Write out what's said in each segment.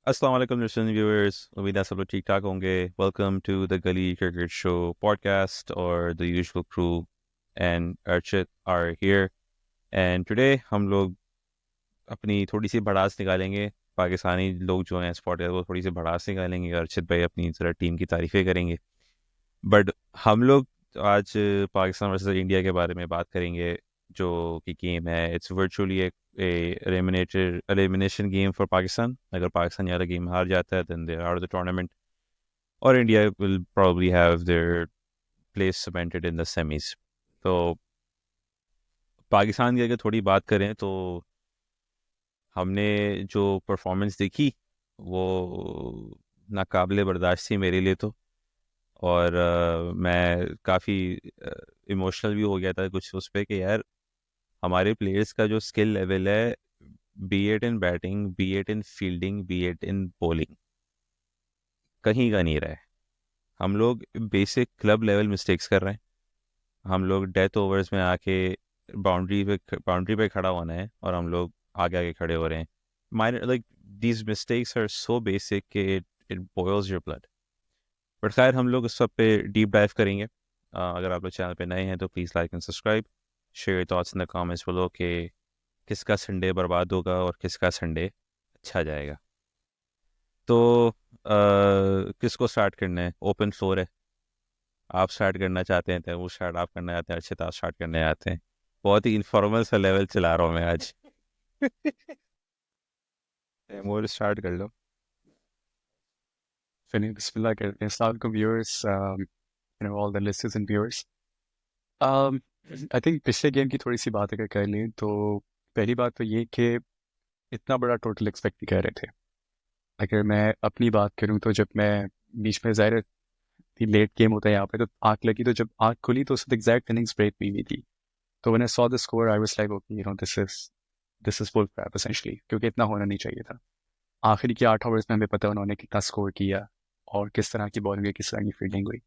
अस्सलाम वालेकुम listening viewers, उम्मीद है सब लोग ठीक ठाक होंगे। Welcome to the Gully cricket show podcast और the usual crew and Archit are here and today हम लोग अपनी थोड़ी सी भड़ास निकालेंगे। पाकिस्तानी लोग जो हैं इस पॉडकास्ट वो थोड़ी सी भड़ास निकालेंगे। अर्चित भाई अपनी जरा टीम की तारीफ़ें करेंगे, बट हम लोग आज पाकिस्तान वर्सेस इंडिया के बारे में बात करेंगे जो कि गेम है। It's virtually elimination game for Pakistan. अगर पाकिस्तान यार गेम हार जाता है then they are out of the tournament और India will probably have their place cemented in the semis. तो पाकिस्तान की अगर थोड़ी बात करें तो हमने जो परफॉर्मेंस देखी वो नाकाबिले बर्दाश्त थी मेरे लिए तो। और मैं काफ़ी इमोशनल भी हो गया था कुछ उस पर कि यार हमारे प्लेयर्स का जो स्किल लेवल है, be it in batting, be it in fielding, be it in bowling, कहीं का नहीं रहा है। हम लोग बेसिक क्लब लेवल मिस्टेक्स कर रहे हैं। हम लोग डेथ ओवर्स में आके बाउंड्री पे खड़ा होना है और हम लोग आगे आगे खड़े हो रहे हैं। Minor like these mistakes are so basic कि it it boils your blood. But खैर हम लोग इस सब पे डीप डाइव करेंगे। अगर आप लोग चैनल पे नए हैं तो please like and subscribe, share thoughts in the comments below कि किसका संडे बर्बाद होगा और किसका संडे अच्छा जाएगा। तो किसको स्टार्ट करना है? ओपन फ्लोर है। आप स्टार्ट करना चाहते हैं तो वो स्टार्ट आप करना चाहते हैं, अच्छे आप स्टार्ट करने आते हैं। बहुत ही इनफॉर्मल सा लेवल चला रहा हूँ मैं आज। मोर स्टार्ट कर लो। फिर बिस्मिल्लाह करते हैं। अस्सलाम वालेकुम viewers, all the listeners and viewers. I think पिछले गेम की थोड़ी सी बात अगर कर लें तो पहली बात तो ये कि इतना बड़ा टोटल एक्सपेक्ट नहीं कर रहे थे। अगर मैं अपनी बात करूं तो जब मैं बीच में ज़ाहिर थी लेट गेम होता है यहाँ पे, तो आँख लगी, तो जब आँख खुली तो उसमें एग्जैक्ट इनिंग्स ब्रेक हुई हुई थी। तो मैंने saw the score, I was like okay, this is full crap essentially, क्योंकि इतना होना नहीं चाहिए था। आखिरी के 8 ओवर्स में हमें पता उन्होंने कितना स्कोर किया और किस तरह की बॉलिंग हुई, किस तरह की फील्डिंग हुई।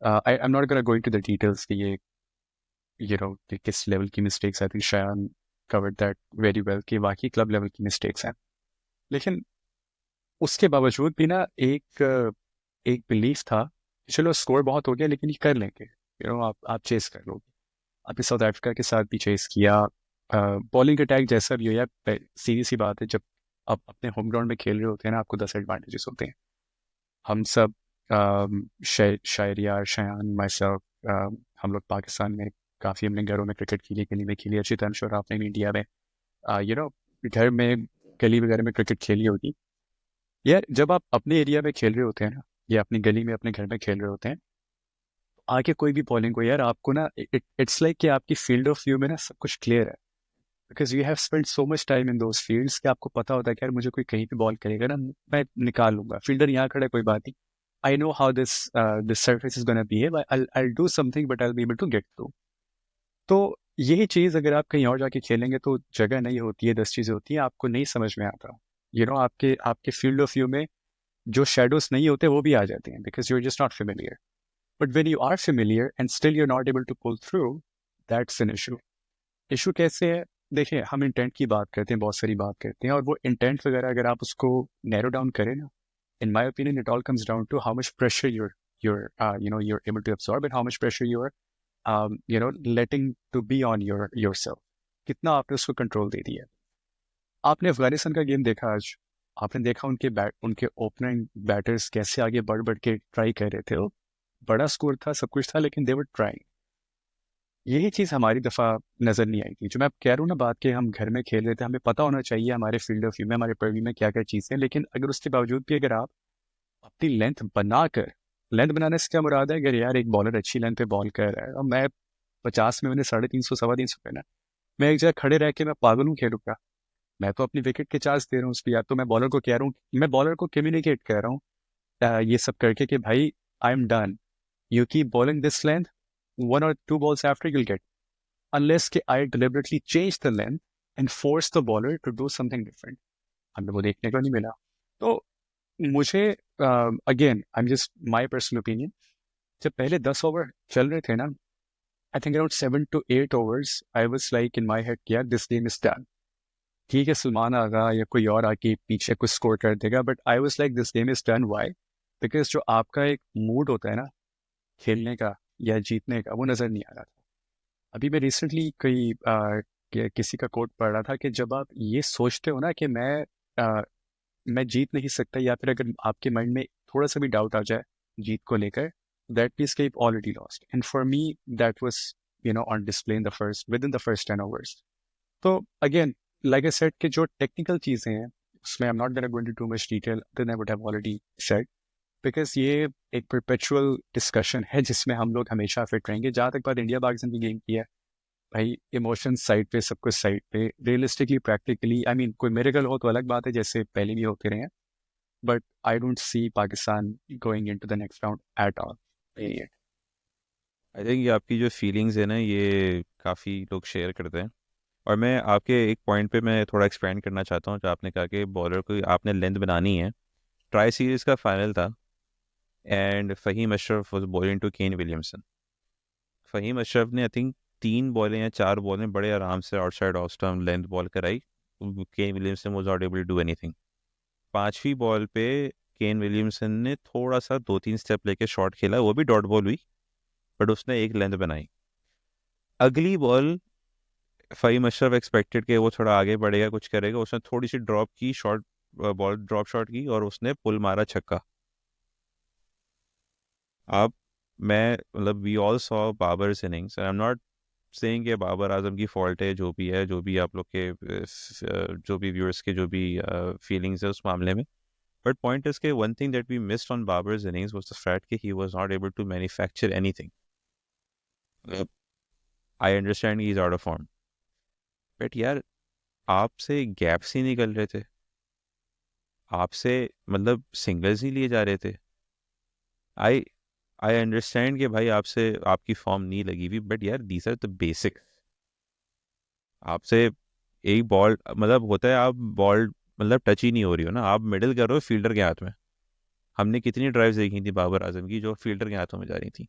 I am not gonna go into the details कि ये कि किस लेवल की mistakes. I think Shayan covered that very well कि वाकई क्लब लेवल की मिस्टेक्स हैं। लेकिन उसके बावजूद भी ना एक बिलीफ था कि चलो स्कोर बहुत हो गया लेकिन ये कर लेंगे। आप चेस कर लोगे। आपने साउथ अफ्रीका के साथ भी चेस किया। बॉलिंग अटैक जैसा भी हो यार, सीधी सी बात है, जब आप अपने होम ग्राउंड में खेल रहे होते हैं ना, आपको 10 एडवांटेजेस होते हैं। हम सब शायरियार, शयान, माई सेल्फ, हम लोग पाकिस्तान में काफ़ी हमने घरों में क्रिकेट खेली, गली में खेली। अच्छी तरह श्योर आपने भी इंडिया में यू नो घर में, गली वगैरह में क्रिकेट खेली होगी। यार जब आप अपने एरिया में खेल रहे होते हैं ना, या अपनी गली में अपने घर में खेल रहे होते हैं, आगे कोई भी बॉलिंग को यार आपको ना, इट्स लाइक कि आपकी फील्ड ऑफ व्यू में ना सब कुछ क्लियर है। Because you have spend so much time in those fields कि आपको पता होता है कि यार मुझे कोई कहीं पे बॉल करेगा ना, मैं निकाल लूंगा। फील्डर यहाँ खड़ा है, कोई बात नहीं। I know how this surface is gonna behave, I do something but I will be able to get through. तो यही चीज़ अगर आप कहीं और जाके खेलेंगे तो जगह नहीं होती है, 10 चीज़ें होती हैं, आपको नहीं समझ में आता। आपके आपके फील्ड ऑफ व्यू में जो शेडोज नहीं होते वो भी आ जाते हैं, because you are just not familiar. But when you are familiar and still you are not able to pull through, that's an issue. Issue कैसे है? देखिए, हम इंटेंट की बात करते हैं, बहुत सारी बात करते हैं, और वो इंटेंट वगैरह अगर आप उसको नैरो डाउन करें ना, in my opinion it all comes down to how much pressure you're able to absorb, and how much pressure you're letting to be on yourself। कितना आपने उसको कंट्रोल दे दिया। आपने अफगानिस्तान का गेम देखा आज। आपने देखा उनके ओपनिंग बैटर्स कैसे आगे बढ़ बढ़ के ट्राई कर रहे थे। वो बड़ा स्कोर था, सब कुछ था, लेकिन दे वर ट्राइंग। यही चीज़ हमारी दफ़ा नज़र नहीं आई थी। जो मैं कह रहा हूँ ना बात, कि हम घर में खेल रहे थे, हमें पता होना चाहिए हमारे फील्ड ऑफ व्यू में, हमारे परव्यू में क्या क्या चीज़ें हैं। लेकिन अगर उसके बावजूद भी अगर आप अपनी लेंथ बनाने से क्या मुराद है? अगर यार एक बॉलर अच्छी लेंथ पे बॉल कर रहा है और मैं 50 में मैंने 350 350 करना, मैं एक जगह खड़े रह के मैं पागल हूँ खेलूंगा? मैं तो अपनी विकेट के चार्ज दे रहा हूँ उस पर। या तो मैं बॉलर को कह रहा हूँ, मैं बॉलर को कम्युनिकेट कर रहा हूँ ये सब करके कि भाई, I am done, you keep bowling this length, 1 or 2 balls after you'll get, unless कि I deliberately change the length and force the bowler to do something different। हमें वो देखने को नहीं मिला। तो मुझे again, I am just my personal opinion, जब पहले 10 ओवर चल रहे थे ना, I think around 7 to 8 overs, I was like in my head, यार दिस गेम इज डन। ठीक है सलमान आगा या कोई और आके पीछे कुछ स्कोर कर देगा, but I was like this game is done why, because जो आपका एक मूड होता है ना खेलने का या जीतने का, वो नज़र नहीं आ रहा था। अभी मैं रिसेंटली किसी का कोट पढ़ रहा था कि जब आप ये सोचते हो ना कि मैं जीत नहीं सकता, या फिर अगर आपके माइंड में थोड़ा सा भी डाउट आ जाए जीत को लेकर, दैट मीन्स कि already lost. And for me that was on display in the first within the first 10 overs. तो अगेन लाइक आई सेड कि जो टेक्निकल चीज़ें हैं उसमें I am not gonna go into too much detail than I would have already said, because ये एक perpetual discussion है जिसमें हम लोग हमेशा फिट रहेंगे। जहाँ तक बात इंडिया पाकिस्तान की गेम की है, भाई इमोशन साइड पे, सब कुछ साइड पे, रियलिस्टिकली प्रैक्टिकली आई मीन कोई मेरेकल हो तो अलग बात है, जैसे पहले भी होते रहे हैं, but I don't C Pakistan going into the next round at all period. I think ये आपकी जो फीलिंग्स है ना, ये काफ़ी लोग शेयर करते हैं। और मैं आपके एक पॉइंट पे मैं थोड़ा एक्सपेंड करना चाहता हूँ, जो आपने कहा कि बॉलर को आपने लेंथ बनानी है। ट्राई सीरीज़ का फाइनल था and Faheem Ashraf was bowling to Kane Williamson. Faheem Ashraf ने आई थिंक 3 बॉलें या 4 बॉलें बड़े आराम से outside off stump length ball कराई। Kane Williamson was not able to do anything. 5वीं बॉल पे केन विलियमसन ने थोड़ा सा 2-3 स्टेप लेके शॉट खेला, वो भी डॉट बॉल हुई, बट उसने एक लेंथ बनाई। अगली बॉल फ़हीम अशरफ एक्सपेक्टेड कि वो थोड़ा आगे बढ़ेगा, कुछ करेगा, उसने थोड़ी सी ड्रॉप की शॉट, बॉल ड्रॉप शॉट की और उसने पुल मारा, छक्का। आप मैं मतलब we all saw Babar's innings, I am not saying कि बाबर आजम की फॉल्ट है, जो भी है, जो भी आप लोग के जो भी व्यूअर्स के जो भी फीलिंग्स है उस मामले में, बट पॉइंट इज के one thing that we missed on Babar's innings was the fact कि he was not able to manufacture anything. I understand he is out of form, but यार आपसे गैप्स ही निकल रहे थे, आपसे मतलब सिंगल्स ही लिए जा रहे थे। आई आई अंडरस्टैंड कि भाई आपसे आपकी फॉर्म नहीं लगी हुई, बट यार दीज आर द बेसिक। आपसे एक बॉल मतलब होता है, आप बॉल मतलब टच ही नहीं हो रही हो ना, आप मिडिल कर रहे हो फील्डर के हाथ में। हमने कितनी ड्राइव्स देखी थी बाबर आजम की जो फील्डर के हाथों में जा रही थी।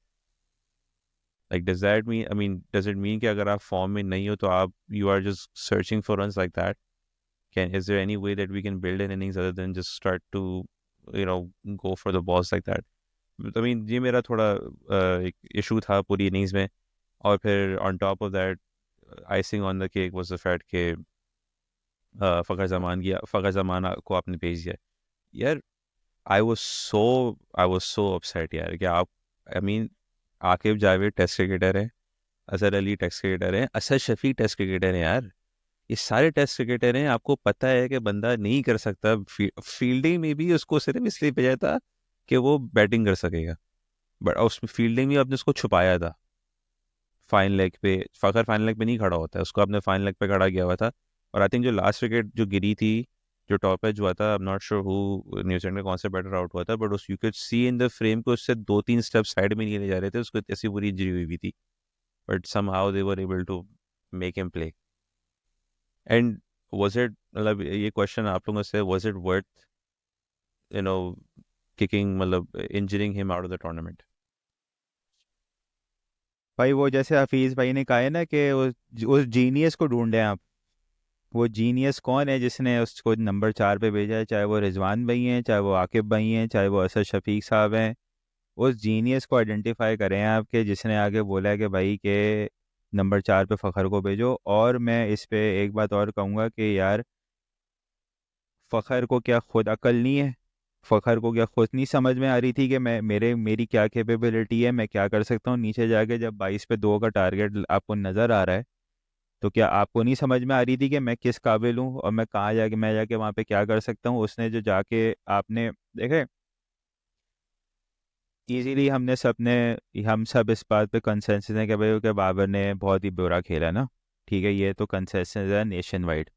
Like does that mean, I mean does it mean कि अगर आप फॉर्म में नहीं हो तो आप you are just searching for runs like that? Can is there any way that we can build an innings other than just start to you know go for the balls like that? I mean ये मेरा थोड़ा एक issue था पूरी innings में। और फिर on top of that icing on the cake was the fact के फ़खर ज़मान को आपने भेज दिया। यार आई वाज सो अपसेट यार कि आप, I mean Aaqib Javed test cricketer है, अजहर अली टेस्ट क्रिकेटर है, असद शफीक टेस्ट क्रिकेटर है यार, ये सारे टेस्ट क्रिकेटर हैं। आपको पता है कि बंदा नहीं कर सकता, फील्डिंग में भी उसको सिर्फ इसलिए भेजा था कि वो बैटिंग कर सकेगा, बट उसमें फील्डिंग में आपने उसको छुपाया था। फाइन लेग पे फ़खर फाइन लेग पे नहीं खड़ा होता है, उसको आपने फाइन लेग पे खड़ा किया हुआ था। और आई थिंक जो लास्ट विकेट जो गिरी थी, जो टॉप एज हुआ था, आई am not sure who New Zealand का कौन सा बैटर आउट हुआ था, बट उस you can see in the frame को उससे 2-3 स्टेप साइड में नहीं ले जा रहे थे, उसको ऐसी बुरी इंजरी हुई हुई थी, but somehow they were able to make him play. And was it, मतलब ये क्वेश्चन आप लोगों से, was it worth you know kicking, मतलब injuring him out of the tournament? भाई वो जैसे हफीज़ भाई ने कहा है ना कि उस जीनियस को ढूंढे आप। वो जीनियस कौन है जिसने उसको नंबर 4 पे भेजा है? चाहे वो रिजवान भाई हैं, चाहे वो आकिब भाई हैं, चाहे वो असद शफीक साहब हैं। उस जीनियस को आइडेंटिफाई करें आप कि जिसने आगे बोला है कि भाई के नंबर 4 पे फ़खर को भेजो। और मैं इस पे एक बात और कहूँगा कि यार फ़खर को क्या खुद अकल नहीं है? फ़खर को क्या खुद नहीं समझ में आ रही थी कि मेरी क्या कैपेबिलिटी है, मैं क्या कर सकता हूँ? नीचे जाके जब 22 पे 2 का टारगेट आपको नज़र आ रहा है, तो क्या आपको नहीं समझ में आ रही थी कि मैं किस काबिल हूँ और मैं जाके वहाँ पे क्या कर सकता हूँ? उसने जो जाके आपने देखे, इजीली हम सब इस बात पे कंसेंसस है कि भाई कि बाबर ने बहुत ही बुरा खेला ना। ठीक है, ये तो कंसेंसस है नेशन वाइड।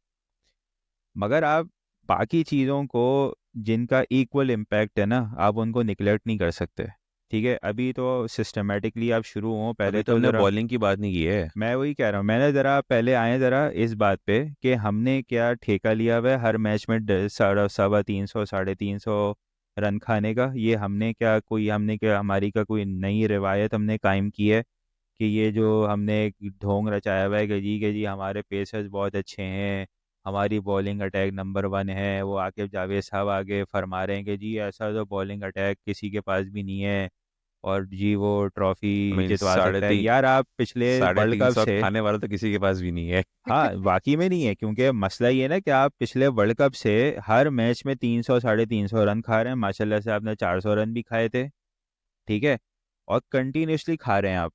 मगर आप बाकी चीज़ों को जिनका इक्वल इम्पैक्ट है ना, आप उनको निगलेक्ट नहीं कर सकते। ठीक है, अभी तो सिस्टमेटिकली आप शुरू हो, पहले अभी तो तो हमने ज़रा बॉलिंग की बात नहीं की है। मैं वही कह रहा हूँ, मैंने ज़रा पहले आए ज़रा इस बात पे कि हमने क्या ठेका लिया हुआ है हर मैच में 350 350 रन खाने का। ये हमने क्या हमारी का कोई नई रिवायत हमने कायम की है कि ये जो हमने एक ढोंग रचाया हुआ है कि जी हमारे पेसर्स बहुत अच्छे हैं, हमारी बॉलिंग अटैक नंबर 1 है, वो आकिब जावेद साहब आगे फरमा रहे हैं कि जी ऐसा तो बॉलिंग अटैक किसी के पास भी नहीं है, और जी वो आई ट्रॉफी मीन जितवा साढ़े सकता है। तीन यार आप पिछले साढ़े वर्ल्ड तीन कप सौ से, खाने वाला तो किसी के पास भी नहीं है। हाँ वाकई में नहीं है, क्योंकि मसला ये है ना कि आप पिछले वर्ल्ड कप से हर मैच में 300 350 रन खा रहे हैं। माशाल्लाह से आपने 400 रन भी खाए थे, ठीक है, और कंटिन्यूसली खा रहे हैं आप,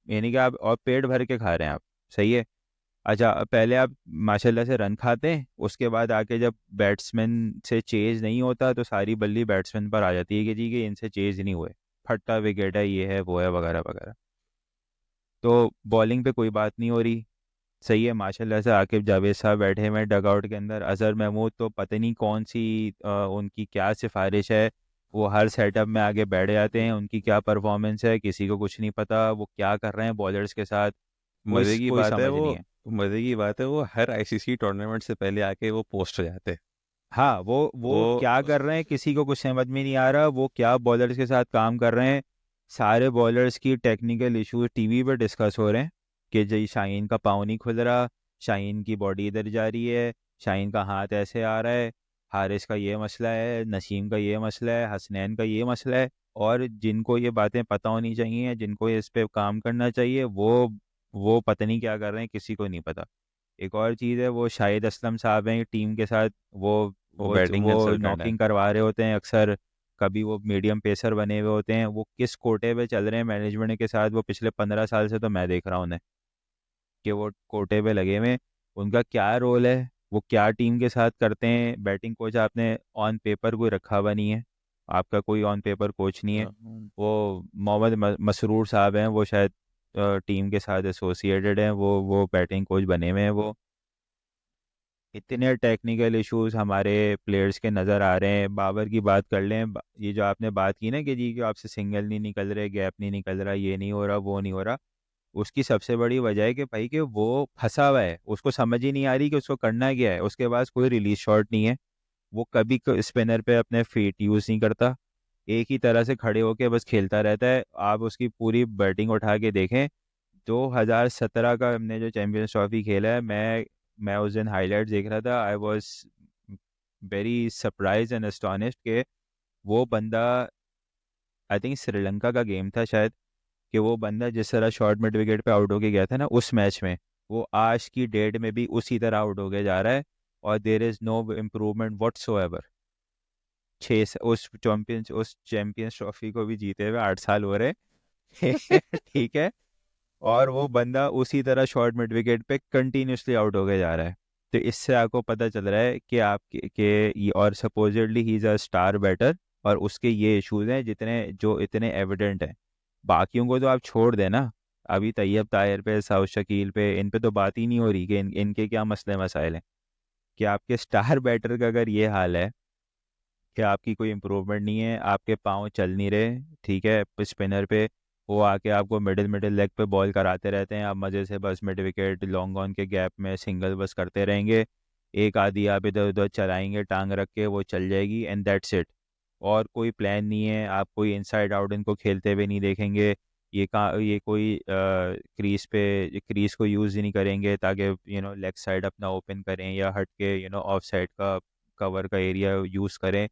यानी कि आप और पेट भर के खा रहे हैं आप, सही है। अच्छा, पहले आप माशाल्लाह से रन खाते हैं, उसके बाद आके जब बैट्समैन से चेज नहीं होता तो सारी बल्ली बैट्समैन पर आ जाती है कि जी कि इनसे चेज नहीं हुए, फट्टा विकेट है, ये है वो है वगैरह वगैरह। तो बॉलिंग पे कोई बात नहीं हो रही, सही है। माशाल्लाह से आकिब जावेद साहब बैठे हुए हैं डगआउट के अंदर। अजहर महमूद तो पता नहीं कौन सी उनकी क्या सिफारिश है, वो हर सेटअप में आगे बैठ जाते हैं, उनकी क्या परफॉर्मेंस है किसी को कुछ नहीं पता, वो क्या कर रहे हैं बॉलर्स के साथ, मजे की कोई बात है समझ वो नहीं है। मजे की बात है वो हर आईसीसी टूर्नामेंट से पहले आके वो पोस्ट हो जाते हैं। हाँ, वो वो क्या कर रहे हैं किसी को कुछ समझ में नहीं आ रहा, वो क्या बॉलर्स के साथ काम कर रहे हैं। सारे बॉलर्स की टेक्निकल इश्यूज टीवी पे डिस्कस हो रहे हैं कि जी शाहीन का पाँव नहीं खुल रहा, शाहीन की बॉडी इधर जा रही है, शाहीन का हाथ ऐसे आ रहा है, हारिस का ये मसला है, नसीम का ये मसला है, हसनैन का ये मसला है। और जिनको ये बातें पता होनी चाहिए, जिनको इस पे काम करना चाहिए, वो पता नहीं क्या कर रहे हैं, किसी को नहीं पता। एक और चीज़ है, वो शाहिद असलम साहब हैं टीम के साथ, वो वो वो बैटिंग वो कंसल्टेंट है। नॉकिंग करवा रहे होते हैं अक्सर, कभी वो मीडियम पेसर बने हुए होते हैं। वो किस कोटे पे चल रहे हैं मैनेजमेंट के साथ, वो पिछले 15 साल से तो मैं देख रहा हूँ उन्हें कि वो कोटे पे लगे हुए हैं। उनका क्या रोल है, वो क्या टीम के साथ करते हैं। बैटिंग कोच आपने ऑन पेपर कोई रखा हुआ नहीं है, आपका कोई ऑन पेपर कोच नहीं है। वो मोहम्मद मसरूर साहब हैं, वो शायद टीम के साथ एसोसिएटेड हैं, वो बैटिंग कोच बने हुए हैं। वो इतने टेक्निकल इश्यूज हमारे प्लेयर्स के नज़र आ रहे हैं। बाबर की बात कर लें, ये जो आपने बात की ना कि जी कि आपसे सिंगल नहीं निकल रहे, गैप नहीं निकल रहा, ये नहीं हो रहा, वो नहीं हो रहा, उसकी सबसे बड़ी वजह है कि भाई कि वो फंसा हुआ है, उसको समझ ही नहीं आ रही कि उसको करना क्या है। उसके पास कोई रिलीज शॉट नहीं है, वो कभी स्पिनर पे अपने फीट यूज़ नहीं करता, एक ही तरह से खड़े होके बस खेलता रहता है। आप उसकी पूरी बैटिंग उठा के देखें, 2017 का हमने जो चैंपियंस ट्रॉफी खेला है, मैं उस दिन हाईलाइट देख रहा था, I was very surprise and astonished कि वो बंदा, आई थिंक श्रीलंका का गेम था शायद, कि वो बंदा जिस तरह शॉर्ट मिड विकेट पे आउट होके गया था ना उस मैच में, वो आज की डेट में भी उसी तरह आउट होके जा रहा है, और there is no improvement whatsoever. उस चैंपियंस ट्रॉफी को भी जीते हुए 8 साल हो रहे हैं। ठीक है, और वो बंदा उसी तरह शॉर्ट मिड विकेट पे कंटिन्यूसली आउट होके जा रहा है। तो इससे आपको पता चल रहा है कि आप के ये, और supposedly he is a star batter, और उसके ये इश्यूज हैं जितने जो इतने एविडेंट हैं। बाकियों को तो आप छोड़ देना, अभी तैयब ताहिर पे, साउथ शकील पे, इन पे तो बात ही नहीं हो रही कि इनके क्या मसले मसाइल हैं। कि आपके स्टार बैटर का अगर ये हाल है कि आपकी कोई इम्प्रूवमेंट नहीं है, आपके पाँव चल नहीं रहे, ठीक है, स्पिनर पे वो आके आपको मिडिल मिडिल लेग पे बॉल कराते रहते हैं, आप मज़े से बस मिड विकेट लॉन्ग ऑन के गैप में सिंगल बस करते रहेंगे, एक आधी आप इधर उधर चलाएंगे टांग रख के, वो चल जाएगी एंड दैट्स इट। और कोई प्लान नहीं है, आप कोई इनसाइड आउट इनको खेलते हुए नहीं देखेंगे। ये कोई क्रीज को यूज़ ही नहीं करेंगे ताकि लेग साइड अपना ओपन करें, या हट के ऑफ साइड का कवर का एरिया यूज़ करें।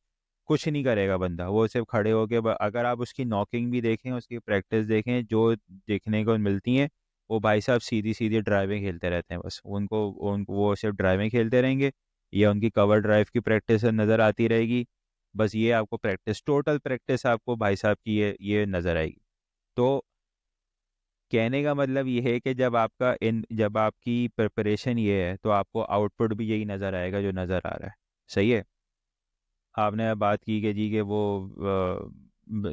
कुछ नहीं करेगा बंदा, वो सिर्फ खड़े होके अगर आप उसकी नॉकिंग भी देखें, उसकी प्रैक्टिस देखें, जो देखने को मिलती हैं, वो भाई साहब सीधी सीधी ड्राइविंग खेलते रहते हैं, बस उनको वो सिर्फ ड्राइविंग खेलते रहेंगे, या उनकी कवर ड्राइव की प्रैक्टिस नज़र आती रहेगी। बस ये आपको प्रैक्टिस, टोटल प्रैक्टिस आपको भाई साहब की ये नज़र आएगी। तो कहने का मतलब ये है कि जब आपकी प्रिपरेशन ये है, तो आपको आउटपुट भी यही नज़र आएगा जो नज़र आ रहा है, सही है। आपने बात की कि जी कि वो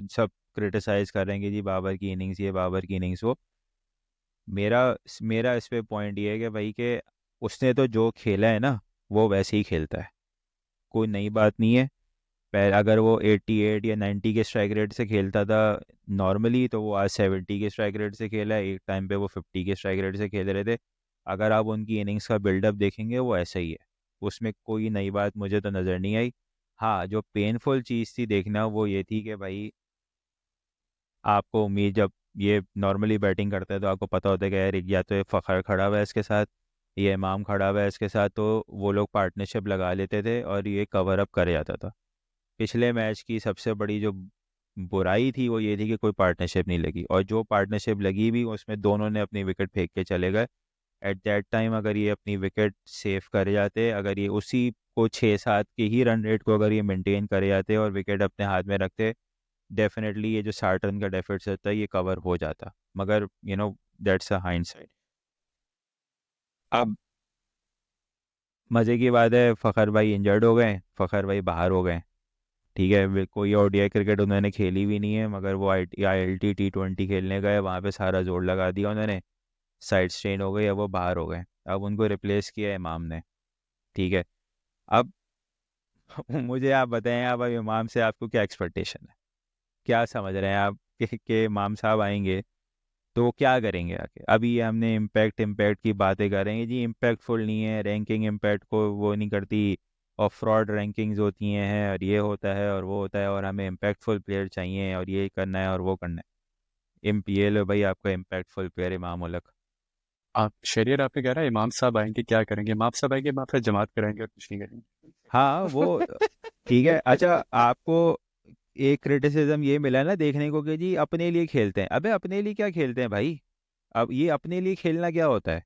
सब क्रिटिसाइज करेंगे जी बाबर की इनिंग्स ये, बाबर की इनिंग्स वो। मेरा मेरा इस पे पॉइंट ये है कि भाई कि उसने तो जो खेला है ना, वो वैसे ही खेलता है, कोई नई बात नहीं है। पहले अगर वो 88 या 90 के स्ट्राइक रेट से खेलता था नॉर्मली, तो वो आज 70 के स्ट्राइक रेट से खेला है, एक टाइम पे वो 50 के स्ट्राइक रेट से खेल रहे थे। अगर आप उनकी इनिंग्स का बिल्डअप देखेंगे, वो ऐसा ही है, उसमें कोई नई बात मुझे तो नज़र नहीं आई। हाँ, जो पेनफुल चीज़ थी देखना, वो ये थी कि भाई आपको उम्मीद, जब ये नॉर्मली बैटिंग करता है तो आपको पता होता है कि यार या तो ये फ़खर खड़ा हुआ है इसके साथ, ये इमाम खड़ा हुआ है इसके साथ, तो वो लोग पार्टनरशिप लगा लेते थे और ये कवर अप कर जाता था। पिछले मैच की सबसे बड़ी जो बुराई थी वो ये थी कि कोई पार्टनरशिप नहीं लगी, और जो पार्टनरशिप लगी भी उसमें दोनों ने अपनी विकेट फेंक के चले गए। एट दैट टाइम अगर ये अपनी विकेट सेव कर जाते, अगर ये उसी को 6-7 के ही रन रेट को अगर ये मेंटेन करे जाते और विकेट अपने हाथ में रखते, डेफिनेटली ये जो 60 रन का डेफिसिट था ये कवर हो जाता। मगर दैट्स अ हाइंडसाइट। अब मज़े की बात है, फ़खर भाई इंजर्ड हो गए, फ़खर भाई बाहर हो गए। ठीक है, कोई ओडीआई क्रिकेट उन्होंने खेली भी नहीं है, मगर वो ILT T20 खेलने गए, वहाँ पे सारा जोर लगा दिया उन्होंने, साइड स्ट्रेन हो गई, अब वो बाहर हो गए। अब उनको रिप्लेस किया इमाम ने। ठीक है। अब मुझे आप बताएं, अब इमाम से आपको क्या एक्सपेक्टेशन है, क्या समझ रहे हैं आप कि इमाम साहब आएंगे तो वो क्या करेंगे आके? अभी ये हमने इम्पैक्ट की बातें करेंगे जी, इम्पैक्टफुल नहीं है, रैंकिंग इम्पैक्ट को वो नहीं करती, और फ्रॉड रैंकिंग्स होती हैं, और ये होता है और वो होता है, और हमें इम्पैक्टफुल प्लेयर चाहिए, और ये करना है और वो करना है। ये लो भाई आपका इम्पैक्टफुल प्लेयर इमाम उलक। आप शरीर आपने कह रहा है इमाम साहब आएंगे क्या करेंगे, इमाम साहब आएंगे इमाम साहब जमात कराएंगे और कुछ नहीं हाँ वो ठीक है। अच्छा, आपको एक क्रिटिसिज्म ये मिला ना देखने को कि जी अपने लिए खेलते हैं। अबे अपने लिए क्या खेलते हैं भाई? अब ये अपने लिए खेलना क्या होता है?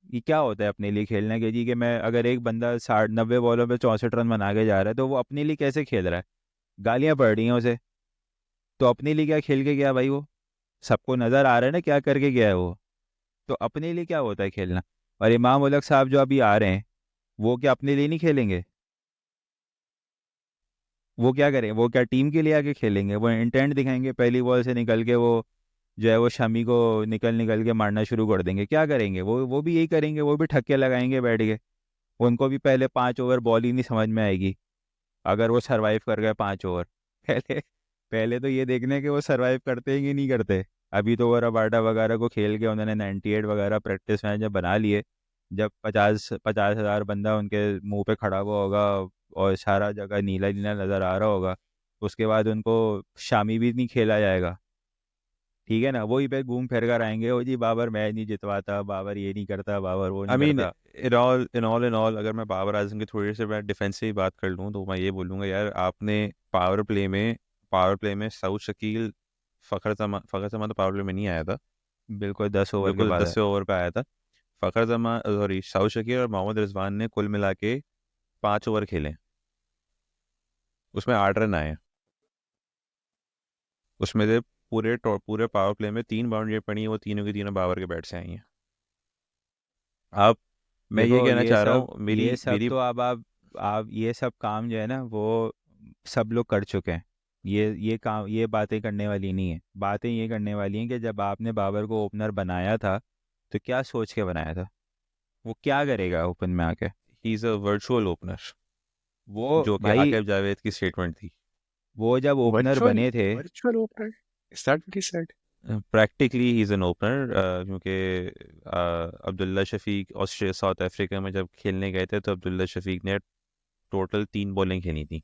ये क्या होता है अपने लिए खेलना के जी, कि मैं अगर एक बंदा 60-90 बॉलों पे 64 रन बना के जा रहा है तो वो अपने लिए कैसे खेल रहा है? गालियां पड़ रही हैं उसे, तो अपने लिए क्या खेल के गया भाई वो? सबको नजर आ रहा है ना क्या करके गया है वो। तो अपने लिए क्या होता है खेलना? और इमाम उलग साहब जो अभी आ रहे हैं, वो क्या अपने लिए नहीं खेलेंगे? वो क्या करें? वो क्या टीम के लिए आके खेलेंगे? वो इंटेंट दिखाएंगे, पहली बॉल से निकल के वो जो है वो शमी को निकल निकल के मारना शुरू कर देंगे? क्या करेंगे? वो भी यही करेंगे, वो भी ठक्के लगाएंगे बैठ के। उनको भी पहले 5 ओवर बॉल ही नहीं समझ में आएगी, अगर वो सरवाइव कर गए 5 ओवर। पहले पहले तो ये देखने के वो सरवाइव करते हैं कि नहीं करते। अभी तो वो रबाडा वगैरह को खेल के उन्होंने 98 वगैरह प्रैक्टिस मैच जब बना लिए, जब 50-50 हज़ार बंदा उनके मुंह पे खड़ा हुआ होगा और सारा जगह नीला नीला नज़र आ रहा होगा, उसके बाद उनको शामी भी नहीं खेला जाएगा। ठीक है ना, वही पे घूम फिर कर आएंगे, ओ जी बाबर मैच नहीं जितवाता, बाबर ये नहीं करता, बाबर वो आई नहीं मीन करता। इन ऑल अगर मैं बाबर आजम की थोड़ी सी मैं डिफेंसिव बात कर लूँ तो मैं ये बोलूँगा यार, आपने पावर प्ले में सऊद शकील, फ़खर जमान तो पावर प्ले में नहीं आया था, बिल्कुल 10 ओवर के बिल्कुल बाद है। 10वें ओवर पे आया था। सऊद शकील और मोहम्मद रिजवान ने कुल मिला के 5 ओवर खेले, उसमें 8 रन आए। उसमें से पूरे पावर प्ले में 3 बाउंड्री पड़ी हैं, वो तीनों की तीनों बाबर के बैट से आई हैं। अब मैं ये देखो कहना चाह रहा हूँ, मेरी ये सब मेरी तो अब आप ये सब काम जो है ना वो सब लोग कर चुके हैं। ये काम, ये बातें करने वाली नहीं है। बातें ये करने वाली हैं कि जब आपने बाबर को ओपनर बनाया था तो क्या सोच के बनाया था? वो क्या करेगा ओपन में आके? ही इज़ अ वर्चुअल ओपनर, वो जो कि भाई, आकिब जावेद की स्टेटमेंट थी। वो जब ओपनर वर्चुअल बने थे, virtual opener, is that what he said? Practically he is an opener, क्योंकि Abdullah Shafique Australia South Africa में जब खेलने गए थे तो अब्दुल्ला शफीक ने टोटल 3 बॉलिंग खेली थी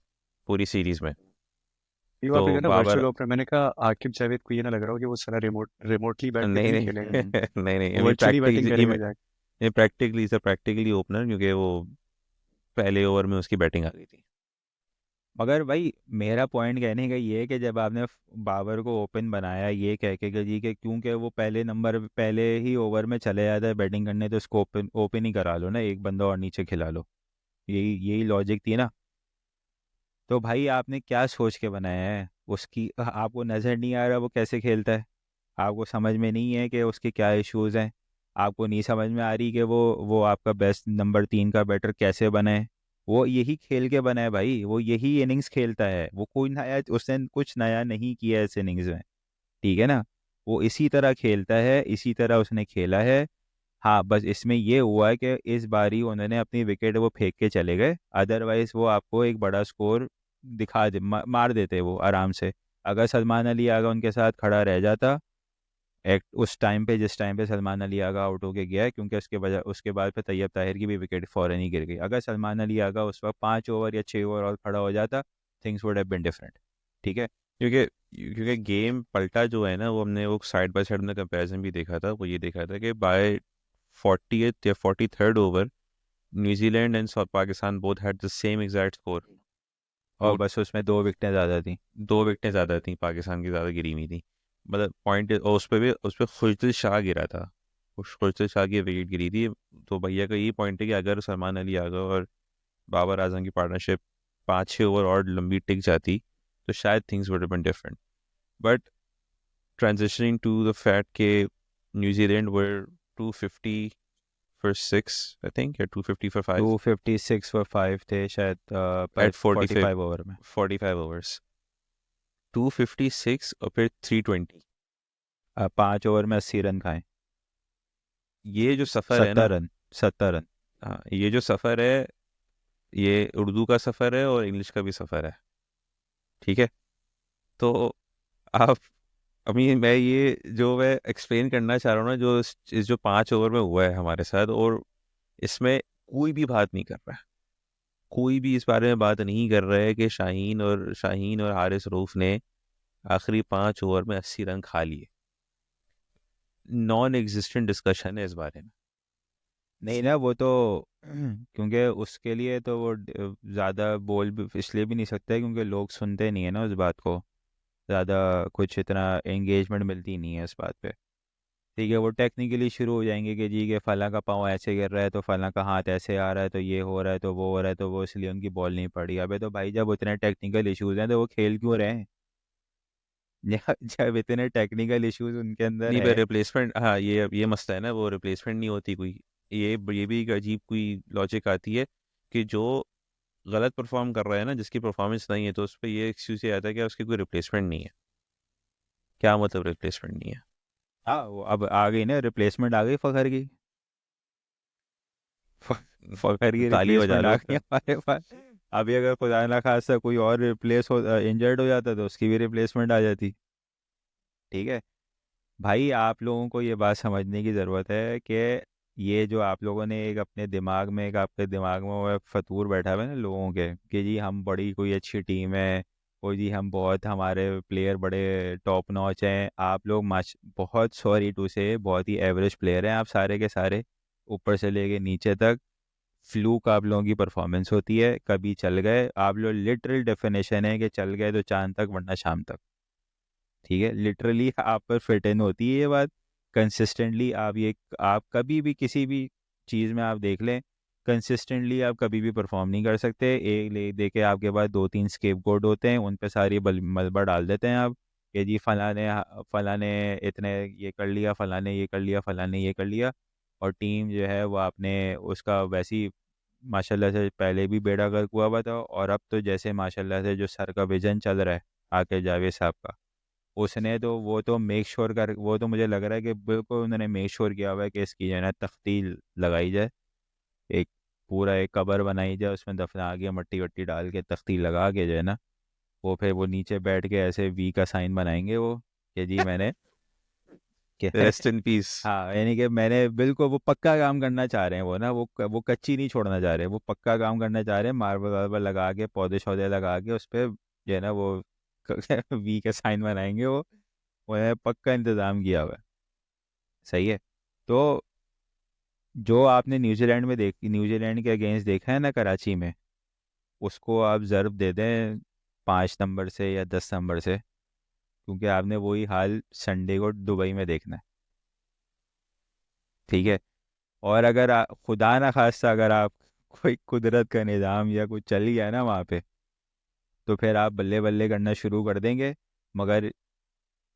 पूरी सीरीज में। ये तो आपने कहा ना बाबर वर्चुअल ओपनर, मैंने कहा आकिब जावेद को ये ना लग रहा हो कि वो सारा रिमोटली बैठ के नहीं नहीं नहीं खेलेगा, नहीं नहीं, वो वर्चुअली बैटिंग करेगा जाके। प्रैक्टिकली ओपनर, क्योंकि वो पहले ओवर में उसकी बैटिंग आ गई थी। मगर भाई मेरा पॉइंट कहने का ये है कि जब आपने बाबर को ओपन बनाया ये कह के जी कि क्योंकि वो पहले ही ओवर में चले जाता है बैटिंग करने, तो उसको ओपन ओपन ही करा लो ना, एक बंदा और नीचे खिला लो। यही यही लॉजिक थी ना। तो भाई आपने क्या सोच के बनाया है उसकी? आपको नज़र नहीं आ रहा वो कैसे खेलता है? आपको समझ में नहीं है कि उसके क्या इश्यूज हैं? आपको नहीं समझ में आ रही कि वो आपका बेस्ट नंबर 3 का बैटर कैसे बना है? वो यही खेल के बना है भाई, वो यही इनिंग्स खेलता है, वो कोई नया, उसने कुछ नया नहीं किया है इस इनिंग्स में। ठीक है ना, वो इसी तरह खेलता है, इसी तरह उसने खेला है। हाँ बस इसमें ये हुआ है कि इस बारी उन्होंने अपनी विकेट वो फेंक के चले गए, अदरवाइज वो आपको एक बड़ा स्कोर मार देते वो आराम से। अगर सलमान अली आगा उनके साथ खड़ा रह जाता एक उस टाइम पे, जिस टाइम पे सलमान अली आगा आउट होके गया है, क्योंकि उसके बाद पे तैयब ताहिर की भी विकेट फौरन ही गिर गई, अगर सलमान अली आगा उस वक्त 5 ओवर या 6 ओवर और खड़ा हो जाता, things would have been different. ठीक है। क्योंकि क्योंकि गेम पलटा जो है ना, वो हमने वो साइड बाय साइड में कंपैरिजन भी देखा था, वो ये देखा था कि बाय 40th या 43rd over New Zealand and south Pakistan both had the same exact score. और बस उसमें 2 विकेटें ज़्यादा थी। 2 विकेटें ज़्यादा थी, पाकिस्तान की ज़्यादा गिरी हुई थी। मतलब पॉइंट, और उस पर खुर्शीद शाह गिरा था, खुर्शीद शाह की विकेट गिरी थी। तो भैया का यही पॉइंट है कि अगर सलमान अली यादव और बाबर आजम की पार्टनरशिप 5-6 ओवर और लंबी टिक जाती तो शायद things would have been different. But transitioning to the fact के New Zealand were 250 for 6 I think, या 250 for 5 256 for 5 थे शायद at 45 45 ओवर में। 45 overs, 256 और फिर 320। 5 ओवर में 80 रन खाए। ये जो सफ़र है 70 ना, रन 70 रन। हाँ, ये जो सफ़र है, ये उर्दू का सफ़र है और इंग्लिश का भी सफ़र है, ठीक है। तो आप, अभी मैं ये जो मैं एक्सप्लेन करना चाह रहा हूँ ना, जो इस जो 5 ओवर में हुआ है हमारे साथ, और इसमें कोई भी बात नहीं कर रहा है, कोई भी इस बारे में बात नहीं कर रहा है कि शाहीन और हारिस रऊफ ने आखिरी 5 ओवर में 80 रन खा लिए। नॉन एग्जिस्टेंट डिस्कशन है इस बारे में। नहीं ना, वो तो क्योंकि उसके लिए तो वो ज़्यादा बोल भी इसलिए भी नहीं सकता है क्योंकि लोग सुनते नहीं है ना उस बात को, ज़्यादा कुछ इतना एंगेजमेंट मिलती नहीं है इस बात पे। ठीक है, वो टेक्निकली शुरू हो जाएंगे कि जी के फलां का पाँव ऐसे गिर रहा है तो फलां का हाथ ऐसे आ रहा है तो ये हो रहा है तो वो हो रहा है तो वो इसलिए उनकी बॉल नहीं पड़ी। अबे तो भाई जब उतने टेक्निकल इश्यूज हैं तो वो खेल क्यों रहे हैं? जब इतने टेक्निकल इश्यूज उनके अंदर नहीं, पर है। रिप्लेसमेंट, हाँ, ये मसला है ना, वो रिप्लेसमेंट नहीं होती कोई। ये भी एक अजीब कोई लॉजिक आती है कि जो गलत परफॉर्म कर रहा है ना, जिसकी परफॉर्मेंस नहीं है, तो उस पर ये एक्सक्यूज ये आता है कि उसकी कोई रिप्लेसमेंट नहीं है। क्या मतलब रिप्लेसमेंट नहीं है? हाँ, वो अब आ गई ना, रिप्लेसमेंट आ गई फखर की। फखर की ताली बजा रिप्लेसमेंट लो आ उसका। गई हमारे पास। अभी अगर खुदा ना खास्ता कोई और रिप्लेस हो इंजर्ड हो जाता तो उसकी भी रिप्लेसमेंट आ जाती। ठीक है भाई, आप लोगों को ये बात समझने की ज़रूरत है कि ये जो आप लोगों ने एक अपने दिमाग में, एक आपके दिमाग में वो फतूर बैठा हुआ है ना लोगों के कि जी हम बड़ी कोई अच्छी टीम है, और जी हम बहुत, हमारे प्लेयर बड़े टॉप नॉच हैं। आप लोग बहुत सॉरी टू से बहुत ही एवरेज प्लेयर हैं आप सारे के सारे, ऊपर से लेके नीचे तक। फ्लूक आप लोगों की परफॉर्मेंस होती है, कभी चल गए आप लोग, लिटरल डेफिनेशन है कि चल गए तो चांद तक वरना शाम तक। ठीक है, लिटरली आप पर फिट इन होती है ये बात। कंसिस्टेंटली आप कभी भी किसी भी चीज़ में आप देख लें, कंसिस्टेंटली आप कभी भी परफॉर्म नहीं कर सकते। एक ले देके आपके पास 2-3 स्केपगोट होते हैं, उन पे सारी मलबा डाल देते हैं आप कि जी फलां ने इतने ये कर लिया, फलां ने ये कर लिया, फलां ने ये कर लिया। और टीम जो है वो आपने उसका वैसी माशाल्लाह से पहले भी बेड़ा गर्क हुआ हुआ था, और अब तो जैसे माशाल्लाह से जो सर का विजन चल रहा है आके जावेद साहब का, उसने तो वो तो मेक श्योर कर, वो तो मुझे लग रहा है कि बिल्कुल उन्होंने मेक श्योर किया हुआ है कि इसकी जो है ना तख्ती लगाई जाए, एक पूरा एक कबर बनाई जाए, उसमें दफना के मट्टी वट्टी डाल के तख्ती लगा के जो है ना, वो फिर वो नीचे बैठ के ऐसे वी का साइन बनाएंगे वो कि जी मैंने कि रेस्ट इन पीस। हाँ, यानी कि मैंने बिल्कुल वो पक्का काम करना चाह रहे हैं वो ना, वो कच्ची नहीं छोड़ना चाह रहे, वो पक्का काम करना चाह रहे हैं, मार्बल वार्बल लगा के पौधे शौधे लगा के उस पर जो है ना वो वी का साइन बनाएंगे वो है, पक्का इंतज़ाम किया हुआ है। सही है। तो जो आपने न्यूजीलैंड के अगेंस्ट देखा है ना कराची में, उसको आप ज़र्ब दे दें 5 नंबर से या 10 नंबर से, क्योंकि आपने वही हाल संडे को दुबई में देखना है। ठीक है, और अगर खुदा ना खास्ता अगर आप कोई कुदरत का निज़ाम या कुछ चल गया ना वहाँ पे, तो फिर आप बल्ले बल्ले करना शुरू कर देंगे। मगर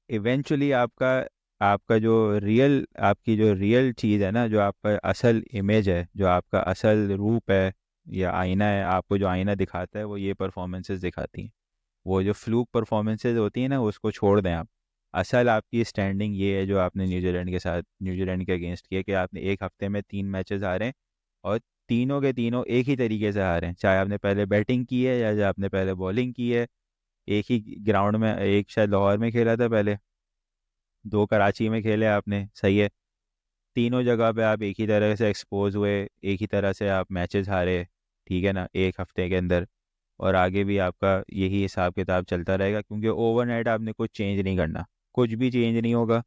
इवेंचुअली आपका आपका जो रियल आपकी जो रियल चीज़ है ना, जो आपका असल इमेज है, जो आपका असल रूप है या आईना है, आपको जो आईना दिखाता है वो ये परफॉर्मेंसेस दिखाती हैं। वो जो फ्लूक परफॉर्मेंसेज होती हैं ना उसको छोड़ दें आप। असल आपकी स्टैंडिंग ये है जो आपने न्यूजीलैंड के अगेंस्ट किया कि आपने एक हफ्ते में 3 मैचेस हारे, और तीनों के तीनों एक ही तरीके से हारे हैं, चाहे आपने पहले बैटिंग की है या आपने पहले बॉलिंग की है। एक ही ग्राउंड में, एक शायद लाहौर में खेला था पहले, 2 कराची में खेले आपने। सही है, तीनों जगह पे आप एक ही तरह से एक्सपोज हुए, एक ही तरह से आप मैचेस हारे। ठीक है ना, एक हफ्ते के अंदर। और आगे भी आपका यही हिसाब किताब चलता रहेगा, क्योंकि ओवरनाइट आपने कुछ चेंज नहीं करना, कुछ भी चेंज नहीं होगा।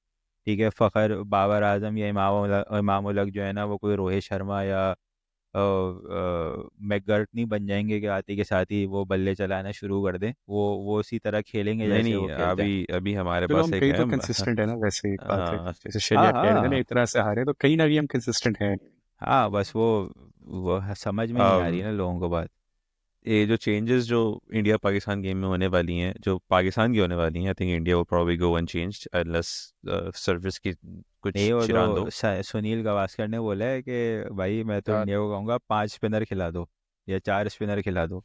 ठीक है, फ़खर, बाबर आजम या इमाम उलग जो है ना, वो कोई रोहित शर्मा या मैकगर्ट नहीं बन जाएंगे कि आते के साथ ही वो बल्ले चलाना शुरू कर दें। वो उसी तरह खेलेंगे नहीं जैसे नहीं, वो खेलते हैं। अभी अभी हमारे चलो पास हम एक कहीं है तो कंसिस्टेंट है ना, वैसे एक बात है, हाँ जैसे हाँ ऑस्ट्रेलिया कह रहे थे ना हाँ एक तरह से हारे, तो कहीं ना कहीं हम कंसिस्टेंट हैं। हाँ, बस वो समझ में नहीं आ रही है ना लोगों को बात। ये जो चेंजेस जो इंडिया पाकिस्तान गेम में होने वाली हैं, जो पाकिस्तान की होने वाली हैं, I think India will probably go unchanged unless service की कुछ नहीं, वो चिरान दो। तो सुनील गावस्कर ने बोला है कि भाई मैं तो यार इंडिया को कहूँगा 5 स्पिनर खिला दो या 4 स्पिनर खिला दो।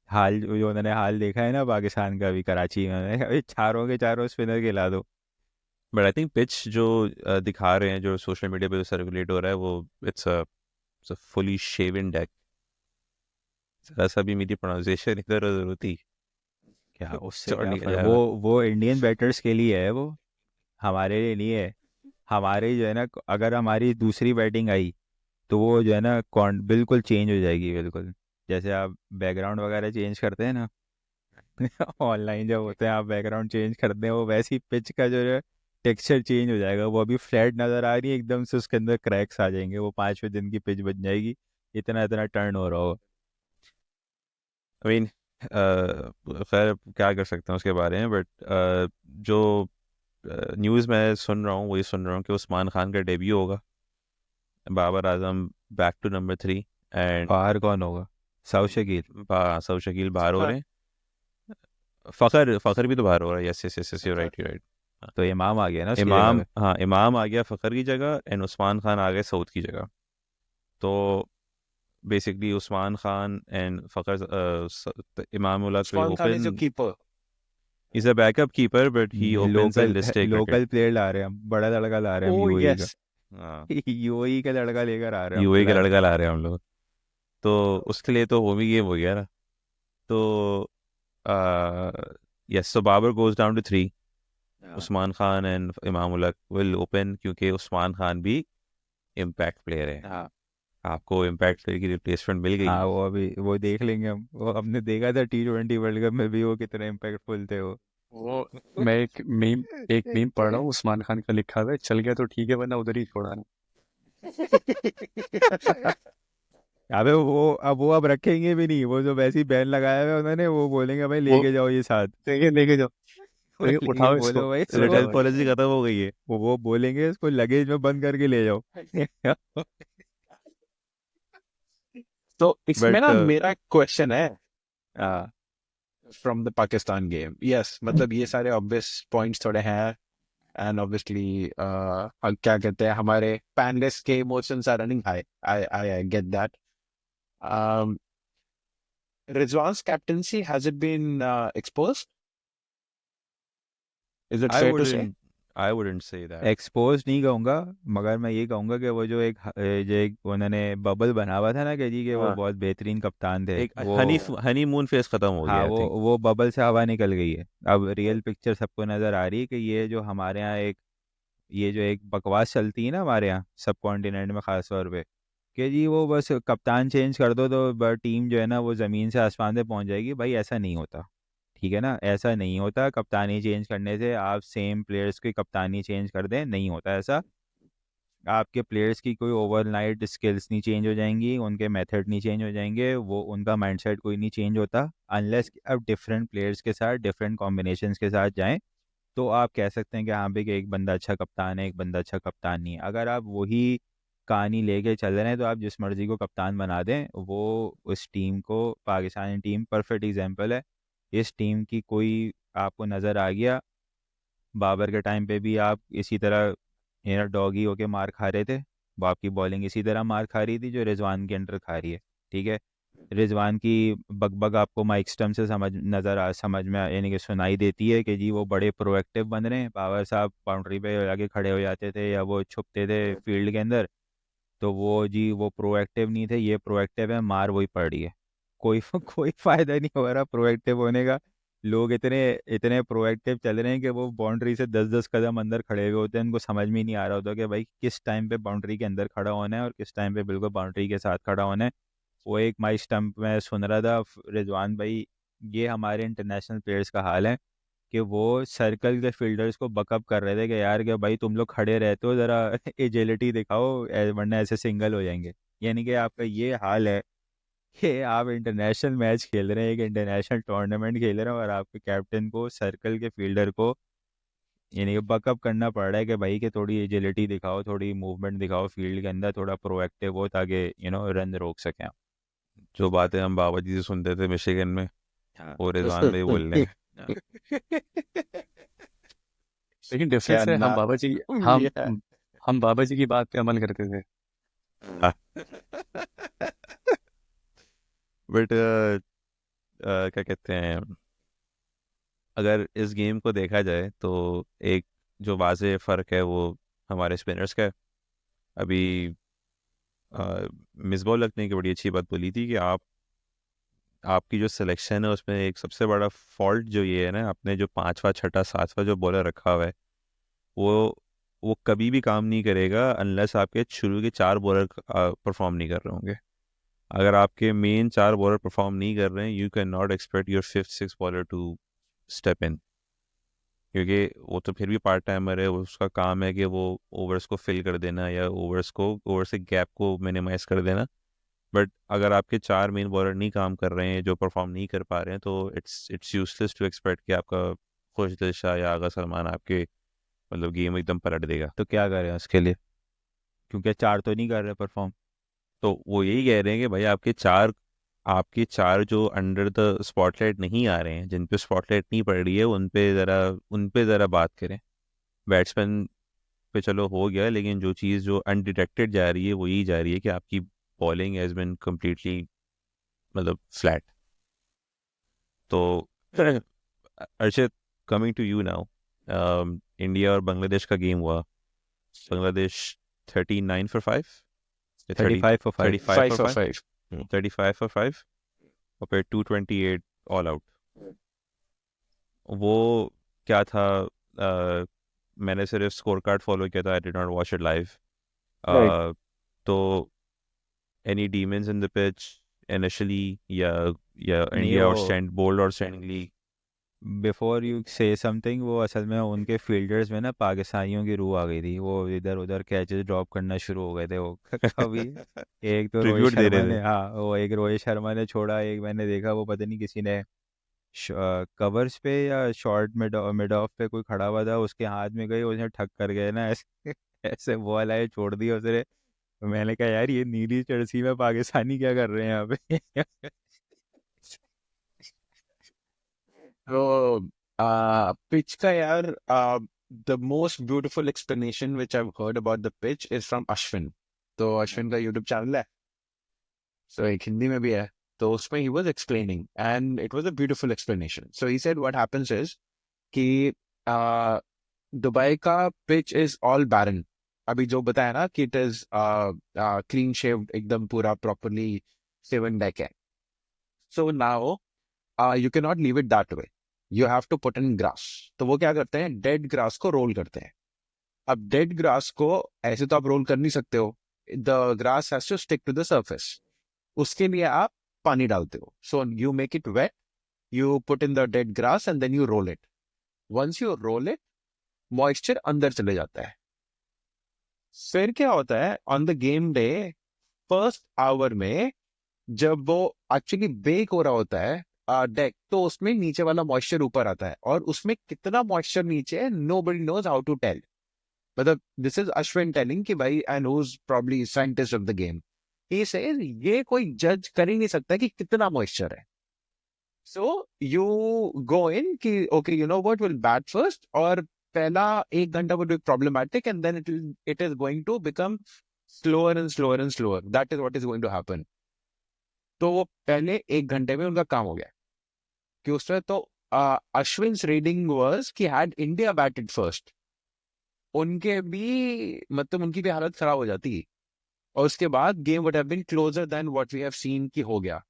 हाल जो उन्होंने हाल देखा है ना पाकिस्तान का, अभी कराची में, उन्होंने कहा, "भाई, चारों के चारों स्पिनर खिला दो"। बट आई थिंक पिच जो दिखा रहे हैं, जो सोशल मीडिया पे सर्कुलेट हो रहा है, वो it's a fully shaven deck. जरा सा भी मेरी प्रोनाउंसिएशन इधर उधर होती क्या उससे चौड़ क्या निकल फर्क, जाएगा। वो इंडियन बैटर्स के लिए है, वो हमारे लिए नहीं है। हमारी जो है ना, अगर हमारी दूसरी बैटिंग आई तो वो जो है ना बिल्कुल चेंज हो जाएगी, बिल्कुल। जैसे आप बैकग्राउंड वगैरह चेंज करते हैं ना ऑनलाइन जब होते हैं, आप बैकग्राउंड चेंज करते हैं, वो वैसी पिच का जो है टेक्सचर चेंज हो जाएगा। वो अभी फ्लैट नज़र आ रही है एकदम से, उसके अंदर क्रैक्स आ जाएंगे, वो 5वें दिन की पिच बन जाएगी, इतना इतना टर्न हो रहा हो। आई मीन खैर क्या कर सकते हैं उसके बारे में, बट जो न्यूज़ मैं सुन रहा हूँ वही सुन रहा हूँ कि उस्मान खान का डेब्यू होगा, Babar Azam back to number 3, and बाहर कौन होगा? सौ शकील? सब शकील बाहर हो रहे हैं। फ़खर फ़खर भी तो बाहर हो रहा है, yes yes yes yes, you right you right. तो इमाम आ गया ना उसकी जगह इमाम, पे। हाँ इमाम आ गया फ़खर की जगह, एंड उस्मान खान आ गए सऊद की जगह। तो बेसिकली उस्मान खान एंड फ़खर, इमाम उल हक will Usman Khan is your open, keeper. he's a backup keeper but he opens a local list day cricket। Local player ला रहे हैं हम, बड़ा लड़का ला रहे हैं हम Oh यूएई का। yes. हाँ, यूएई का लड़का लेकर आ रहे हैं हम यूएई का प्लान। लड़का ला रहे हैं हम लोग, तो उसके लिए तो होम ही गेम हो गया ना। तो yes, so Babar goes down to 3, Usman Khan and Imam ul हक will open, क्योंकि उस्मान खान भी इम्पैक्ट प्लेयर है। हाँ आपको इम्पैक्ट प्लेयर की रिप्लेसमेंट मिल गई। हाँ, वो अभी वो देख लेंगे हम, वो हमने देखा था T20 वर्ल्ड कप में भी वो कितने इम्पैक्टफुल थे वो। वो मैं एक मीम पढ़ रहा हूँ उस्मान खान का लिखा हुआ है, चल गया तो ठीक है वरना उधर ही छोड़ा ना। अबे वो अब रखेंगे भी नहीं, वो जो वैसी बैन लगाया हुआ है उन्होंने, वो बोलेंगे भाई वो लेके जाओ ये साथ। लेके जाओ, ये उठाओ इसको, बोलो भाई ले रिटर्न जाओ। इसको, पॉलिसी खत्म हो गई है। वो बोलेंगे इसको लगेज में बंद करके ले जाओ। तो इसमें बट ना मेरा क्वेश्चन है हाँ, from the Pakistan game. Yes, मतलब ये सारे ऑब्वियस पॉइंट्स थोड़े हैं, एंड ऑब्वियसली क्या कहते हैं, हमारे पैनलिस्ट के emotions are running high. I get that. Rizwan's captaincy, has it been exposed? Is it fair to say? I wouldn't say that। Expose नहीं कहूँगा, मगर मैं ये कहूँगा कि वो जो एक उन्होंने बबल बना हुआ था ना कि जी कि वो हाँ, बहुत बेहतरीन कप्तान थे एक वो। हनीमून फेज खत्म हो हाँ, गया आई वो थिंक। वो बबल से हवा निकल गई है। अब रियल पिक्चर सबको नज़र आ रही है कि ये जो हमारे यहाँ एक, ये जो एक बकवास चलती है ना हमारे यहाँ सब कॉन्टिनेंट में ख़ास तौर पे, कि जी वो बस कप्तान चेंज कर दो तो टीम जो है ना वो ज़मीन से आसमान पे पहुंच जाएगी। भाई ऐसा नहीं होता, ठीक है ना, ऐसा नहीं होता। कप्तानी चेंज करने से आप सेम प्लेयर्स की कप्तानी चेंज कर दें, नहीं होता ऐसा। आपके प्लेयर्स की कोई ओवरनाइट स्किल्स नहीं चेंज हो जाएंगी, उनके मेथड नहीं चेंज हो जाएंगे, वो उनका माइंडसेट कोई नहीं चेंज होता, अनलेस आप डिफरेंट प्लेयर्स के साथ डिफरेंट कॉम्बिनेशंस के साथ जाएं। तो आप कह सकते हैं कि हाँ भाई कि एक बंदा अच्छा कप्तान है, एक बंदा अच्छा कप्तान नहीं है। अगर आप वही कहानी लेके चल रहे हैं तो आप जिस मर्जी को कप्तान बना दें, वो उस टीम को, पाकिस्तानी टीम परफेक्ट एग्जांपल है। इस टीम की कोई आपको नज़र आ गया, बाबर के टाइम पे भी आप इसी तरह डॉगी होके मार खा रहे थे, वो आपकी बॉलिंग इसी तरह मार खा रही थी जो रिजवान के अंडर खा रही है, ठीक है। रिजवान की बकबक आपको माइक स्टम से समझ में यानी कि सुनाई देती है कि जी वो बड़े प्रोएक्टिव बन रहे हैं। बाबर साहब बाउंड्री पे आगे खड़े हो जाते थे या वो छुपते थे फील्ड के अंदर, तो वो जी वो प्रोएक्टिव नहीं थे, ये प्रोएक्टिव है, मार वही पड़ रही है। कोई कोई फायदा नहीं हो रहा प्रोएक्टिव होने का। लोग इतने इतने प्रोएक्टिव चल रहे हैं कि वो बाउंड्री से 10-10 कदम अंदर खड़े हुए होते हैं, उनको समझ में ही नहीं आ रहा होता कि भाई किस टाइम पे बाउंड्री के अंदर खड़ा होना है और किस टाइम पे बिल्कुल बाउंड्री के साथ खड़ा होना है। वो एक माई स्टम्प में सुन रहा था रिजवान भाई, ये हमारे इंटरनेशनल प्लेयर्स का हाल है कि वो सर्कल के फील्डर्स को बकअप कर रहे थे कि यार क्या भाई तुम लोग खड़े रहते हो, ज़रा एजिलिटी दिखाओ, वरना ऐसे सिंगल हो जाएंगे। यानी कि आपका ये हाल है कि आप इंटरनेशनल मैच खेल रहे हैं, एक इंटरनेशनल टूर्नामेंट खेल रहे हैं, और आपके कैप्टन को सर्कल के फील्डर को यानी कि बकअप करना पड़ रहा है कि भाई कि थोड़ी एजिलिटी दिखाओ, थोड़ी मूवमेंट दिखाओ फील्ड के अंदर, थोड़ा प्रोएक्टिव हो ताकि रन रोक सकें आप। जो बातें हम बाबा जी से सुनते थे मिशिगन में, हाँ वो रिजवान भाई बोल रहे हैं। लेकिन क्या डिफरेंस है, ना हम बाबा जी की बात पे अमल करते थे। बट क्या कहते हैं, अगर इस गेम को देखा जाए तो एक जो वाज़ेह फ़र्क है वो हमारे स्पिनर्स का है। अभी मिसबाह लक ने एक बड़ी अच्छी बात बोली थी कि आपकी जो सिलेक्शन है उसमें एक सबसे बड़ा फॉल्ट जो ये है ना, आपने जो 5वां 6वां 7वां जो बॉलर रखा हुआ है वो वो कभी भी काम नहीं करेगा अनलेस आपके शुरू के 4 बॉलर परफॉर्म नहीं कर रहे होंगे। अगर आपके मेन 4 बॉलर परफॉर्म नहीं कर रहे हैं, you can not expect your 5th 6th bowler to step in, क्योंकि वो तो फिर भी पार्ट टाइमर है, उसका काम है कि वो ओवर्स को फिल कर देना या ओवर से गैप को मिनिमाइज कर देना। बट अगर आपके 4 मेन बॉलर नहीं काम कर रहे हैं, जो परफॉर्म नहीं कर पा रहे हैं, तो इट्स यूजलेस टू एक्सपेक्ट कि आपका खुशदिल शाह या आगा सलमान आपके मतलब गेम एकदम पलट देगा। तो क्या करें उसके लिए, क्योंकि 4 तो नहीं कर रहे परफॉर्म। तो वो यही कह रहे हैं कि भाई आपके चार जो अंडर द स्पॉटलाइट नहीं आ रहे हैं, जिन पे स्पॉटलाइट नहीं पड़ रही है, उन पे ज़रा बात करें। बैट्समैन पे चलो हो गया, लेकिन जो चीज़ जो अनडिटेक्टेड जा रही है वो यही जा रही है कि आपकी बॉलिंग हैज़ बिन कम्प्लीटली मतलब फ्लैट। तो Arshad, coming to you now, India और बांग्लादेश का गेम हुआ। Bangladesh 39 for 5, 35 for 5। 35 for 5, 5 35 for 5 और फिर 228 ऑल आउट। वो क्या था? मैंने सिर्फ स्कोर कार्ड फॉलो किया था, I did not watch it live. तो any demons in the pitch initially, या नहीं, इंडिया और वो बोल्ड और स्टैंडली? बिफोर यू से समथिंग, वो असल में उनके फील्डर्स में ना पाकिस्तानियों की रूह आ गई थी, वो इधर उधर कैचेस ड्रॉप करना शुरू हो गए थे वो कभी एक तो रोहित ट्रिब्यूट दे शर्मा रहे ने, थे। हाँ वो एक रोहित शर्मा ने छोड़ा, एक मैंने देखा वो पता नहीं किसी ने कवर्स पे या शॉर्ट मिड ऑफ पे कोई खड़ा हुआ था, उसके हाथ में गई, उसने ठक कर गए ना ऐसे ऐसे बॉल आए, छोड़ दी उसने। तो मैंने कहा यार ये नीली जर्सी में पाकिस्तानी क्या कर रहे हैं यहाँ पे। तो पिच का यार, the most beautiful explanation which I've heard about the pitch is from Ashwin. तो अश्विन का यूट्यूब चैनल है, so एक हिंदी में भी है, तो उसमें he was explaining and it was a beautiful explanation. So he said what happens is कि दुबई का pitch is all barren. अभी जो बताया ना कि it is clean shaved, एकदम पूरा properly seven deck है. So now you cannot leave it that way. You have to put in grass. तो वो क्या करते हैं, डेड ग्रास को रोल करते हैं। अब डेड ग्रास को ऐसे तो आप रोल कर नहीं सकते हो, the grass has to stick to the surface. उसके लिए आप पानी डालते हो। So you make it wet, you put in the dead grass and then you roll it. Once you roll it, moisture अंदर चले जाता है। फिर क्या होता है, on the game day first hour में जब वो एक्चुअली बेक हो रहा होता है डेक, तो उसमें नीचे वाला मॉइस्चर ऊपर आता है, और उसमें कितना मॉइस्चर नीचे है nobody knows how to tell. मतलब दिस इज अश्विन टेलिंग कि भाई, and who is probably scientist of the game, he says ये कोई जज कर ही नहीं सकता कि कितना मॉइस्चर है। सो यू गो इन कि okay you know what will bat first, और पहला 1 घंटा would be problematic and then it is going to become slower and slower and slower. That is what is going to happen. तो वो पहले 1 घंटे में उनका काम हो गया कि उसमें तो अश्विन्स रीडिंग वाज कि हैड इंडिया बैटेड फर्स्ट, उनके भी मतलब उनकी भी हालत खराब हो जाती, और उसके बाद game would have been closer than what we have seen कि हो गया।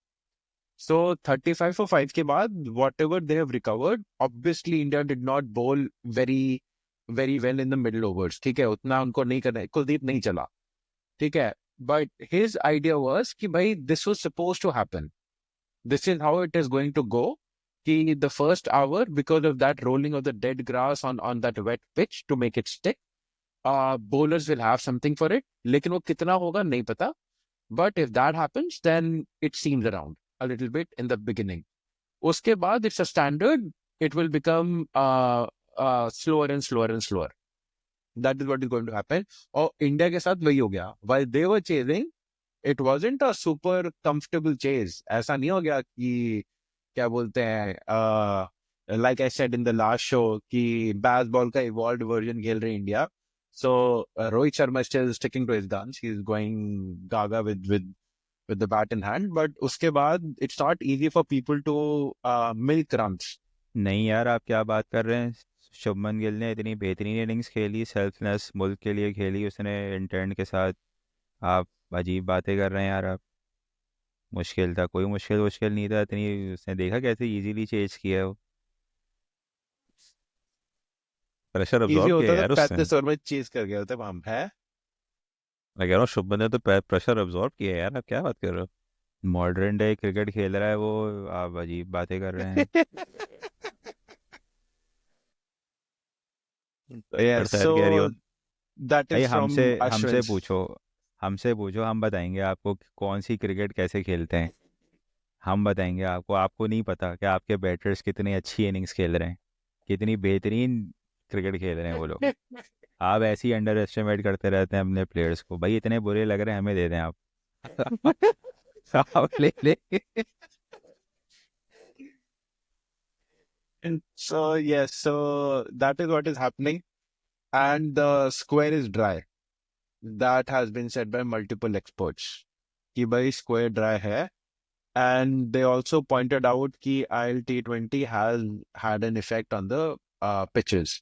सो 35 for 5 के बाद whatever they have recovered, obviously India did not bowl very very well in the middle overs, ठीक है, उतना उनको नहीं करना है, कुलदीप नहीं चला, ठीक है, but his idea was कि भाई this was supposed to happen, this is how it is going to go, कि the first hour, because of that rolling of the dead grass on that wet pitch to make it stick, bowlers will have something for it. लेकिन वो कितना होगा नहीं पता. But if that happens, then it seems around a little bit in the beginning. उसके बाद it's a standard. It will become slower and slower and slower. That is what is going to happen. और India के साथ वही हो गया. While they were chasing, it wasn't a super comfortable chase. ऐसा नहीं हो गया कि क्या बोलते हैं, like I said in the last show कि बैस बॉल का evolved version खेल रही India. So Rohit Sharma is still sticking to his guns. He's going gaga with the bat in hand. But उसके बाद it's not easy for people to milk runs. नहीं यार, आप क्या बात कर रहे हैं? शुभमन गिल ने इतनी बेहतरीन इनिंग्स खेली, सेल्फलेस मुल्क के लिए खेली उसने इंटेंट के साथ. आप अजीब बातें कर रहे हैं यार. आप मुश्किल था, कोई मुश्किल नहीं था इतनी. उसने देखा कैसे इजीली चेज किया है वो. प्रेशर Easy अब्जॉर्ब किया होता यार तो उसने. 35 ओवर में चेज कर गया होता वहां है. मैं कह रहा हूँ शुभमन ने तो प्रेशर अब्जॉर्ब किया यार. आप क्या बात कर रहे हो? मॉडर्न डे क्रिकेट खेल रहा है वो. आप अजीब बातें कर रहे हैं. Yeah, करता है कैरी so ऑन. that भाई is from हमसे Ashwin's. पूछो, हम बताएंगे आपको कि कौन सी क्रिकेट कैसे खेलते हैं. हम बताएंगे आपको. आपको नहीं पता कि आपके बैटर्स कितनी अच्छी इनिंग्स खेल रहे हैं, कितनी बेहतरीन क्रिकेट खेल रहे हैं वो लोग. आप ऐसे ही अंडर एस्टिमेट करते रहते हैं अपने प्लेयर्स को. भाई इतने बुरे लग रहे हैं, हमें दे दें आप. आप ले. So yes, so that is what is happening, and the square is dry. That has been said by multiple experts. कि भाई square dry है, and they also pointed out कि ILT20 has had an effect on the pitches.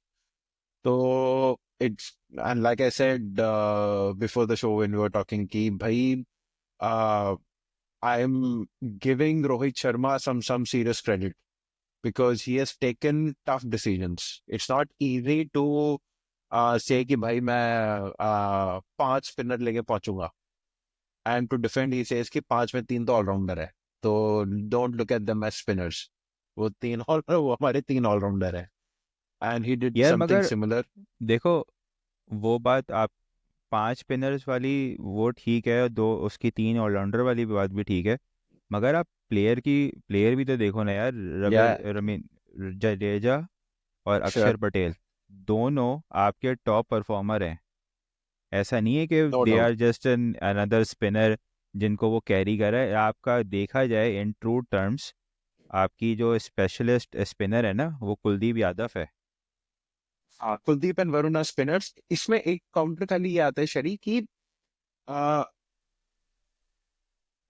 So it's, and like I said before the show when we were talking कि भाई I'm giving Rohit Sharma some serious credit. Because he has taken tough decisions. It's not easy to say कि भाई मैं 5 spinner लेके पहुंचूंगा. And to defend he says कि 5 में 3 तो allrounder है. तो don't look at them as spinners. वो हमारे 3 ऑलराउंडर है. And he did यार something मगर similar. देखो, वो बात आप 5 स्पिनर्स वाली वो ठीक है, 2 उसकी 3 ऑलराउंडर वाली बात भी ठीक है. मगर आप प्लेयर भी तो देखो ना यार. Yeah, रमीन जडेजा और sure. अक्षर पटेल दोनों आपके टॉप परफॉर्मर हैं. ऐसा नहीं है कि No दे doubt. Are just an another spinner जिनको वो कैरी कर रहा है. आपका देखा जाए इन ट्रू टर्म्स, आपकी जो स्पेशलिस्ट स्पिनर है ना वो कुलदीप यादव है. Kuldeep and Varun are spinners. इसमें एक काउंटर खाली ये आता है शरी कि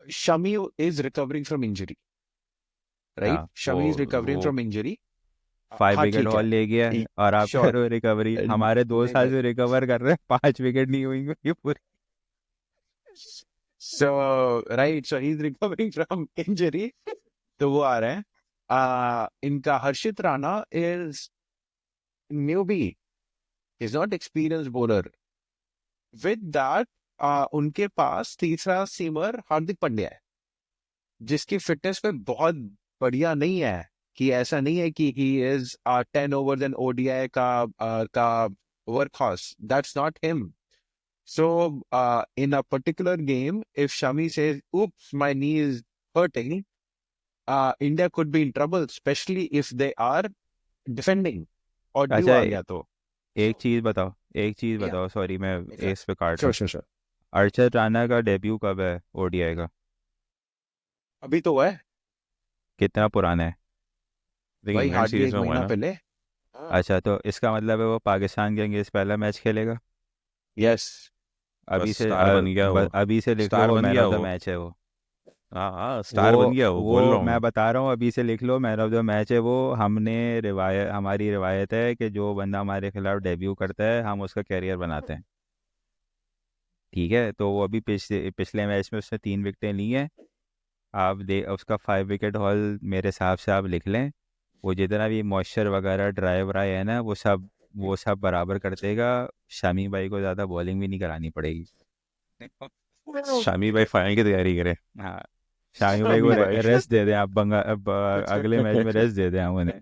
Shami is recovering from injury. Right? हाँ, Shami is recovering वो from injury. 5 हाँ विकेट ठीक हॉल है. ले गया ई- और आप Sure. कह रहे हो रिकवरी. हमारे 2 नहीं साल नहीं. से रिकवर कर रहे हैं, 5 विकेट नहीं हुई ये पूरी. So right, so he's recovering from injury. तो वो आ रहे हैं. इनका हर्षित Rana is newbie. He's not experienced bowler. With that, उनके पास तीसरा सीमर हार्दिक पांड्या है, जिसकी फिटनेस पे बहुत बढ़िया नहीं है. कि ऐसा नहीं है कि he is 10 overs and ODI का workhorse. That's not him. So in a particular game, if Shami says, "Oops, my knee is hurting," India could be in trouble, especially if they are defending. और due अच्छा, आ गया तो. एक चीज़ Yeah. बताओ. Sorry मैं Okay. इस पे काट रहा Sure, हूँ. sure, sure. अर्शद राणा का डेब्यू कब है ओडीआई का? अभी तो है कितना पुराना है? लेकिन भाई, इंग्लैंड हार्डली सीरीज एक में हुआ है महीना ना. पहले. हाँ. अच्छा, तो इसका मतलब है वो पाकिस्तान के अगेंस्ट पहला मैच खेलेगा. Yes. अभी बस से स्टार बन गया वो. अभी से लिख लो, स्टार वो बन मैन गया ऑफ द वो. मैच है वो. हाँ स्टार बन गया वो, बोल रहा हूँ मैं मैं. बता रहा हूँ, अभी से लिख लो, मैन ऑफ द मैच है वो. हमारी रिवायत है कि जो बंदा हमारे खिलाफ डेब्यू करता है हम उसका कैरियर बनाते हैं. ठीक है, तो वो अभी पिछले मैच में उसने 3 विकेटें ली हैं. आप उसका 5 विकेट हॉल मेरे हिसाब से आप लिख लें. वो जितना भी मॉइस्चर वगैरह ड्राई व्राई है ना वो सब बराबर कर देगा. शामी भाई को ज़्यादा बॉलिंग भी नहीं करानी पड़ेगी. शामी भाई फाइनल की तैयारी करे. हाँ, शामी भाई को शामी भाई रेस्ट दे दें आप, अब अगले मैच में रेस्ट दे दें हम उन्हें।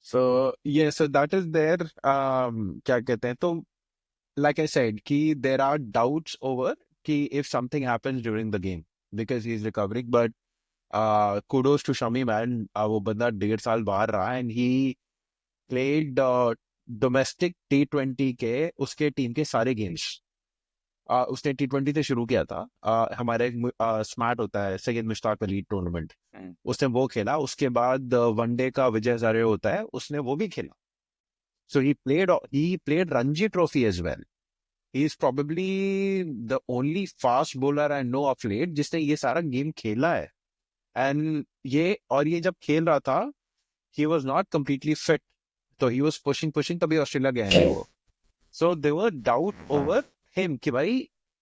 so yeah, so that is there. क्या कहते हैं, तो like I said कि there are doubts over कि if something happens during the game because he is recovering, but kudos to Shami man, वो बंदा 1.5 साल बाहर रहा and he played domestic T20 के उसके टीम के सारे गेम्स। उसने T20 से शुरू किया था, हमारे स्मार्ट होता है सैयद मुश्ताक अली टूर्नामेंट, उसने वो खेला। उसके बाद वनडे का विजय हजारे होता है, उसने वो भी खेला। So he played Ranji trophy as well. He is probably the only fast bowler I know of late जिसने ये सारा गेम खेला है। एंड ये जब खेल रहा था he was not completely fit, तो ही वॉज पुशिंग तभी ऑस्ट्रेलिया गया है वो। सो दे वर डाउट ओवर हिम कि भाई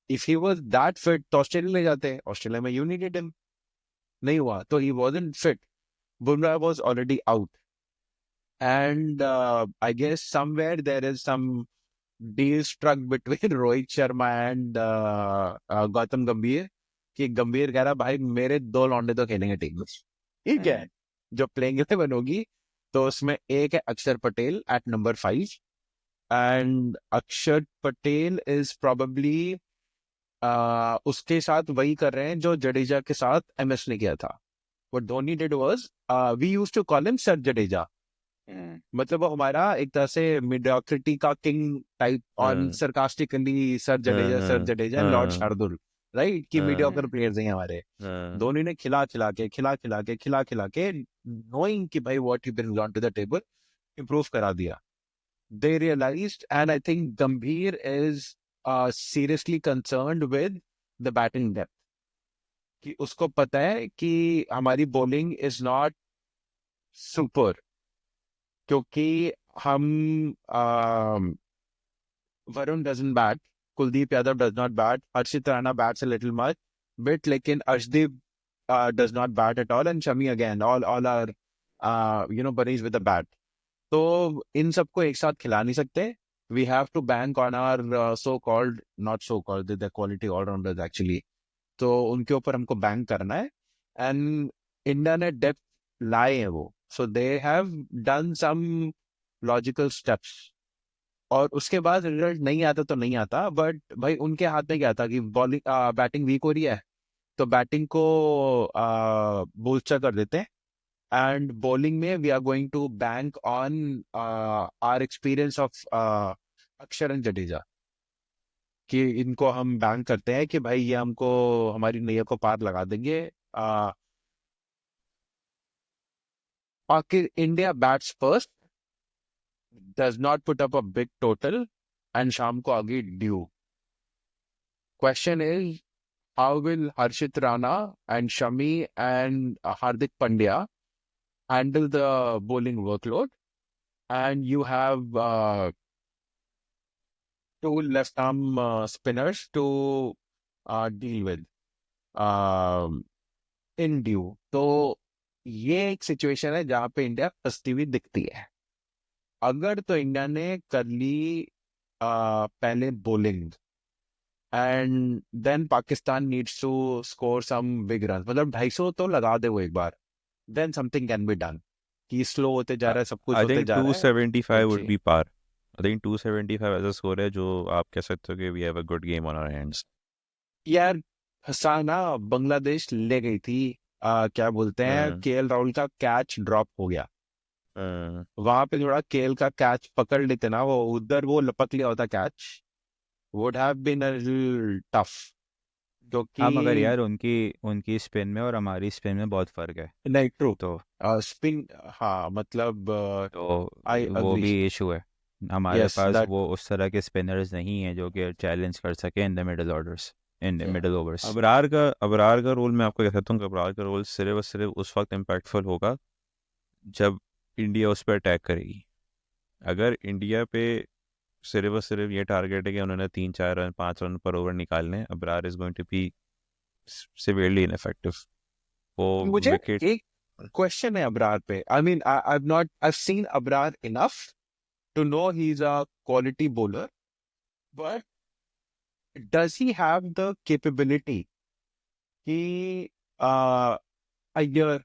if he was that fit तो ऑस्ट्रेलिया ले जाते हैं, ऑस्ट्रेलिया में यू नीडेड हिम, नहीं हुआ तो he wasn't fit. Bumrah was already out and I guess somewhere there is some deal struck between Rohit Sharma and Gautam Gambhir कि गंभीर कह रहा भाई मेरे 2 लौंडे तो खेलेंगे टीम में, ठीक है, जो प्लेइंग 11 होगी। तो उसमें एक है अक्षर पटेल एट नंबर 5 एंड अक्षर पटेल इज प्रोबेबली उसके साथ वही कर रहे हैं जो जडेजा के साथ एमएस ने किया था। What Dhoni did was we used to call him sir Jadeja, मतलब वो हमारा एक तरह से मिडियोक्रिटी का king type on sarcastically sir Jadeja lord Shardul, right, कि मीडियोकर प्लेयर्स हैं हमारे। धोनी ने खिला खिला के नोइंग कि भाई what he brings on to the table improve करा दिया। They realized, and I think Gambhir is seriously concerned with the batting depth. कि उसको पता है कि हमारी bowling is not super, क्योंकि हम Varun doesn't bat, Kuldeep Yadav does not bat, Harshit Rana bats a little much bit, लेकिन Arshdeep does not bat at all, and Shami again, all are bunnies with a bat. तो इन सबको एक साथ खिला नहीं सकते। We have to bank on our so called not so called the quality allrounders actually, तो उनके ऊपर हमको बैंक करना है। एंड इंडिया ने डेप्थ लाए हैं वो, so they have done some logical steps, और उसके बाद रिजल्ट नहीं आता तो नहीं आता, बट भाई उनके हाथ में क्या था कि बॉलिंग बैटिंग वीक हो रही है तो बैटिंग को बूस्टर कर देते हैं, and bowling में we are going to bank on our experience of अक्षर एंड जडेजा, कि इनको हम बैंक करते हैं कि भाई ये हमको हमारी नैया को पार लगा देंगे। India bats first, does not put up a big total, and शाम को आगे due. Question is how will Harshit Rana and Shami and Hardik Pandya handle the bowling workload, and you have 2 left arm spinners to deal with in due। तो ये एक situation है जहां पे India फंसती हुई दिखती है। अगर तो इंडिया ने कर ली पहले bowling and then Pakistan needs to score some big run, मतलब 250 तो लगा दे वो एक बार, then something can be done। कि स्लो होते जा रहा है, सब कुछ I होते think जा रहा है। 275 would ji. be par. I think 275 ऐसा स्कोर है जो आप कह सकते हो कि we have a good game on our hands. यार हसाना बांग्लादेश ले गई थी, क्या बोलते हैं, केएल राहुल का कैच ड्रॉप हो गया, वहां पे थोड़ा केएल का कैच पकड़ लेते ना, वो उधर वो लपक लिया होता catch, would have been a little tough. हाँ मगर क्योंकि यार उनकी स्पिन में और हमारी स्पिन में बहुत फर्क है, नहीं ट्रू तो स्पिन, हाँ मतलब तो आई वो अग्री, भी इशू है। हमारे यस पास दैट, वो उस तरह के स्पिनर्स नहीं हैं जो कि चैलेंज कर सके in the middle orders, in the middle overs. Abrar का रोल मैं आपको कह सकता हूँ कि अबरार का रोल सिर्फ और सिर्फ उस वक्त इम्पैक्टफुल होगा जब इंडिया उस पर अटैक करेगी। अगर इंडिया पे सिर्फ और सिर्फ ये टारगेट है कि उन्होंने 3-4 रन 5 रन पर ओवर निकालने, Abrar is going to be severely ineffective. वो मुझे विकेट एक क्वेश्चन है अबरार पे। I mean I've seen Abrar enough to know he's a quality bowler, but does he have the capability कि अय्यर,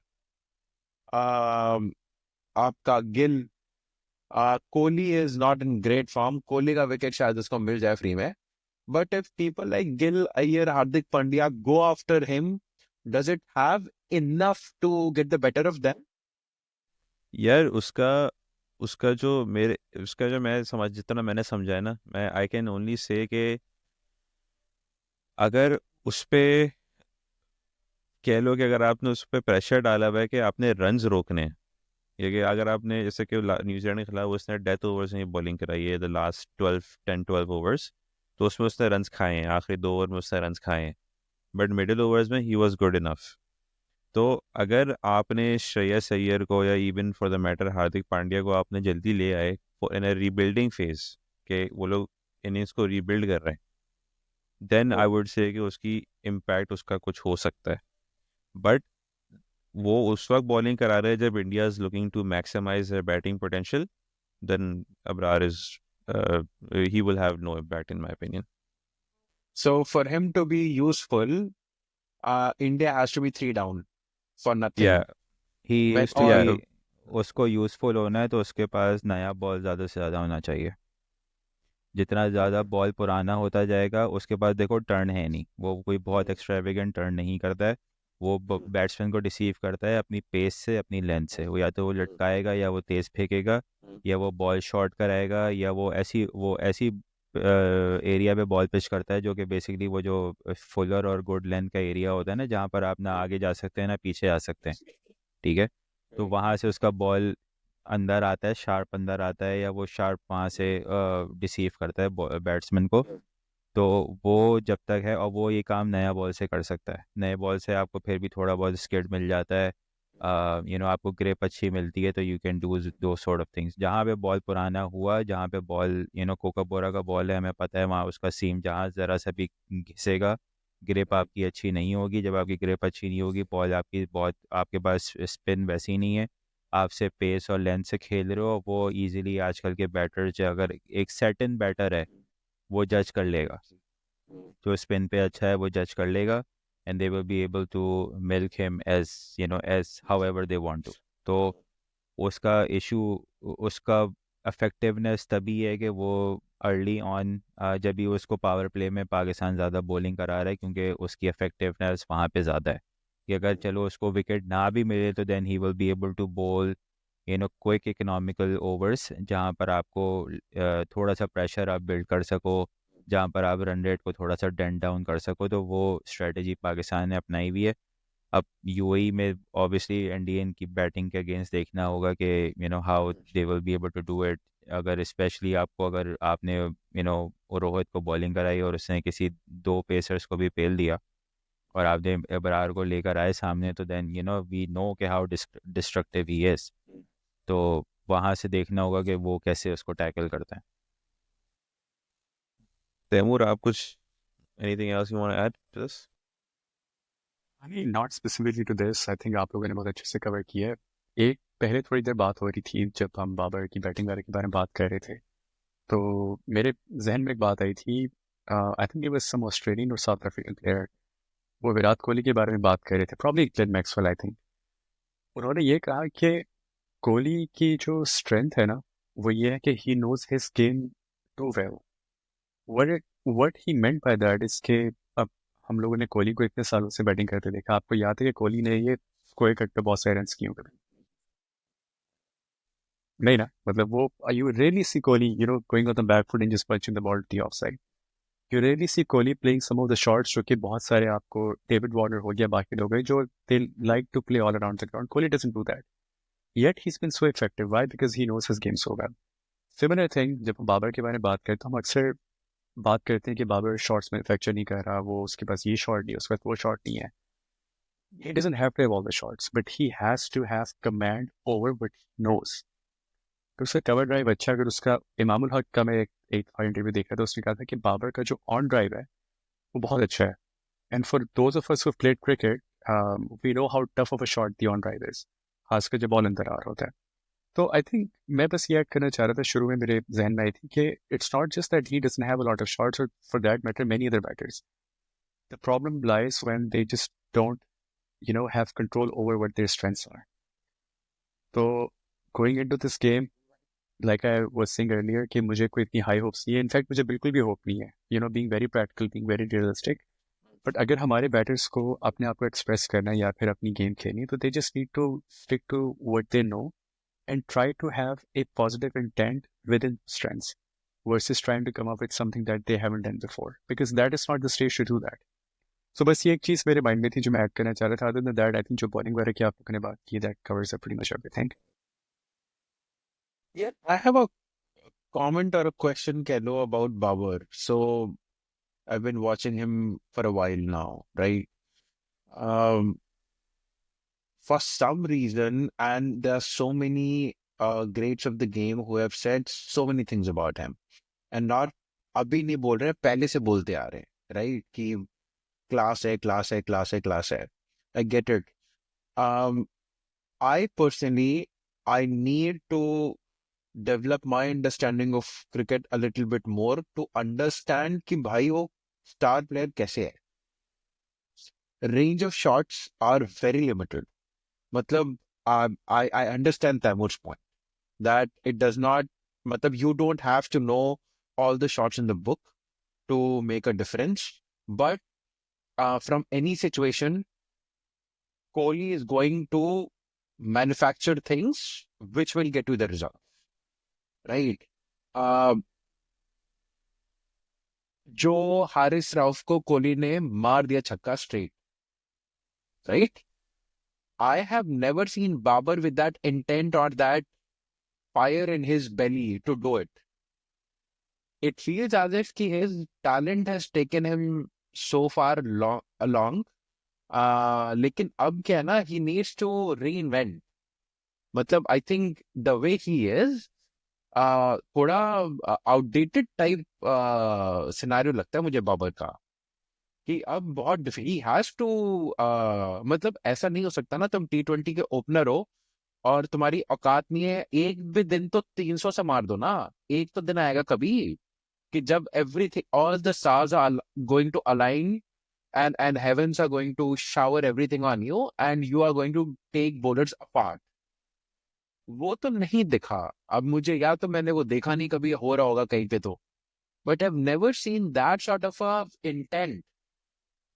आपका Gill, Kohli is not in great form. Kohli का wicket शायद उसको मिल जाए फ्री में. But if people like Gill, Iyer, Hardik Pandya go after him, does it have enough to get the better of them? यार उसका उसका जो मैं समझ, जितना मैंने समझा है ना, मैं आई कैन ओनली से कि अगर उस पे कह लो कि अगर आपने उस पर प्रेशर डाला हुआ है कि आपने रन्स रोकने हैं, ये कि अगर आपने जैसे कि न्यूजीलैंड के खिलाफ उसने डेथ ओवर्स में बॉलिंग कराई है, द लास्ट 10-12 ओवर्स, तो उसमें उसने रन्स खाए हैं, आखिरी 2 ओवर में उसने रन्स खाए हैं, बट मिडिल ओवर्स में ही वाज गुड इनफ. तो अगर आपने श्रेयस अय्यर को या even for the matter Hardik Pandya को आपने जल्दी ले आए इन अ रीबिल्डिंग फेज, के वो लोग इनिंग्स को रीबिल्ड कर रहे हैं, देन आई वुड से कि उसकी इम्पैक्ट उसका कुछ हो सकता है. बट वो उस वक्त बॉलिंग करा रहे हैं जब India is looking to maximise their batting potential, then Abrar is he will have no impact in my opinion. So for him to be useful, India has to be 3 down for nothing. Yeah, he When used to yeah, be, उसको useful होना है तो उसके पास नया ball ज़्यादा से ज़्यादा होना चाहिए. जितना ज़्यादा बॉल पुराना होता जाएगा उसके पास देखो टर्न है नहीं, वो कोई बहुत एक्स्ट्रावेगेंट टर्न नहीं करता है, वो बैट्समैन को डिसीव करता है अपनी पेस से, अपनी लेंथ से. वो या तो वो लटकाएगा या वो तेज़ फेंकेगा या वो बॉल शॉर्ट कराएगा या वो ऐसी एरिया पे बॉल पिच करता है जो कि बेसिकली वो जो फुलर और गुड लेंथ का एरिया होता है ना, जहाँ पर आप ना आगे जा सकते हैं ना पीछे आ सकते हैं, ठीक है. तो वहाँ से उसका बॉल अंदर आता है, शार्प अंदर आता है, या वो शार्प वहाँ से डिसीव करता है बैट्समैन को. तो वो जब तक है, और वो ये काम नया बॉल से कर सकता है. नए बॉल से आपको फिर भी थोड़ा बहुत स्किड मिल जाता है, आपको ग्रिप अच्छी मिलती है, तो यू कैन डू दो सॉर्ट ऑफ थिंग्स. जहाँ पे बॉल पुराना हुआ, जहाँ पे बॉल कोकाबोरा का बॉल है, हमें पता है वहाँ उसका सीम जहाँ ज़रा सा भी घिसेगा, ग्रिप आपकी अच्छी नहीं होगी. जब आपकी ग्रिप अच्छी नहीं होगी, बॉल आपकी बहुत, आपके पास स्पिन वैसी नहीं है, आप से पेस और लेंथ से खेल रहे हो. वो इजीली आजकल के बैटर जो, अगर एक सेटन बैटर है वो जज कर लेगा, जो स्पिन पे अच्छा है वो जज कर लेगा, and they will be able to milk him as however they want to. तो उसका इशू, उसका इफेक्टिवनेस तभी है कि वो अर्ली ऑन, जब भी उसको पावर प्ले में पाकिस्तान ज़्यादा बॉलिंग करा रहा है, क्योंकि उसकी इफेक्टिवनेस वहाँ पे ज़्यादा है. कि अगर चलो उसको विकेट ना भी मिले तो then he will be able to bowl quick economical overs, जहाँ पर आपको थोड़ा सा प्रेशर आप बिल्ड कर सको, जहाँ पर आप रन रेट को थोड़ा सा डेंट डाउन कर सको. तो वो स्ट्रेटजी पाकिस्तान ने अपनाई हुई है. अब यूएई में ऑब्वियसली इंडियन की बैटिंग के अगेंस्ट देखना होगा कि how they will be able to do it. अगर स्पेशली अगर आपने रोहित को बॉलिंग कराई और उसने किसी 2 पेसर्स को भी पेल दिया और आपने अबरार को लेकर आए सामने, तो देन वी नो कि हाउ डिस्ट्रक्टिव ही इज. तो वहाँ से देखना होगा कि वो कैसे उसको टैकल करते हैं. तैमूर, आप कुछ anything else you want to add to this? I mean, not specifically to this. I think आप लोगों ने बहुत अच्छे से कवर किया है. एक पहले थोड़ी देर बात हो रही थी जब हम बाबर की बैटिंग के बारे में बात कर रहे थे, तो मेरे जहन में एक बात आई थी. I think it was some Australian और साउथ अफ्रीकन प्लेयर, वो विराट कोहली के बारे में बात कर रहे थे, probably Glenn Maxwell I think. उन्होंने ये कहा कि कोहली की जो स्ट्रेंथ है ना, वो ये है कि he knows his game too well. What he meant by that is के अब हम लोगों ने कोहली को इतने सालों से बैटिंग करते देखा. आपको याद है कि कोहली ने ये स्क्वायर कट पे बहुत सारे रन किए कभी नहीं ना? मतलब वो you really see Kohli going on the back foot and just punching the ball to the off side. You really see Kohli playing some of the shots जो कि बहुत सारे आपको डेविड वार्नर हो गया, बाकी लोग हैं जो they like to play all around the ground. Kohli doesn't do that. Yet he's been so effective. Why? Because he knows his game so well. Similar thing, जब हम बाबर के बारे में बात करते हैं तो हम अक्सर बात करते हैं कि बाबर शॉट्स मैन्युफैक्चर नहीं कर रहा, वो उसके पास ये शॉट नहीं है, उसके पास वो शॉट नहीं है. He doesn't have to have all the shots, but he has to have command over what he knows. तो उसका कवर ड्राइव अच्छा, अगर उसका इमामुल हक का मैं एक इंटरव्यू देखा था, उसने कहा था कि बाबर का जो ऑन ड्राइव है वो बहुत अच्छा है. And for those of us who played cricket, we know how tough of a shot the on drive is, खासकर जब बॉल अंदर आ रहा होता है. तो आई थिंक मैं बस ये ऐड करना चाह रहा था, शुरू में मेरे जहन में आई थी कि it's not just that he doesn't have a lot of shots, और for that matter many other batters. The problem lies when they just don't, have control over what their strengths are. So going into this game, like I was saying earlier, कि मुझे कोई इतनी high hopes नहीं है. In fact, मुझे बिल्कुल भी hope नहीं है. Being very practical, being very realistic. But अगर हमारे बैटर्स को अपने आप को एक्सप्रेस करना है या फिर अपनी गेम खेलनी है, तो they just need to stick to what they know and try to have a positive intent within strengths versus trying to come up with something that they haven't done before, because that is not the stage to do that. So बस ये एक चीज़ मेरे mind में थी जो मैं add करना चाह रहा था. Other than that, I think जो बॉलिंग वगैरह की आप लोगों ने बात की, that covers up pretty much everything. Yeah, I have a comment or a question, Kello, about Babar. So I've been watching him for a while now, right? For some reason, and there are so many greats of the game who have said so many things about him, and not अभी नहीं बोल रहे, पहले से बोलते आ रहे हैं, right? कि class है, class है, class है, class है. I get it. I personally, I need to develop my understanding of cricket a little bit more to understand कि भाई वो star player कैसे है. Range of shots are very limited. मतलब I understand Taimur's point that it does not, मतलब you don't have to know all the shots in the book to make a difference, but from any situation, Kohli is going to manufacture things which will get you the result, right? जो हारिस राउफ को कोहली ने मार दिया छक्का straight, right? I have never seen Babar with that intent or that fire in his belly to do it. It feels as if his talent has taken him so far along. लेकिन अब क्या है ना, he needs to reinvent. मतलब I think the way he is, थोड़ा outdated type scenario लगता है मुझे बाबर का, कि अब बहुत he has to, मतलब ऐसा नहीं हो सकता ना, तुम T20 के ओपनर हो और तुम्हारी औकात नहीं है, एक भी दिन तो 300 से मार दो ना. एक तो दिन आएगा कभी कि जब everything, all the stars are going to align and heavens are going to shower everything on you and you are going to take bowlers apart. वो तो नहीं दिखा. अब मुझे, या तो मैंने वो देखा नहीं, कभी हो रहा होगा कहीं पे तो, but I've never seen that sort of a intent.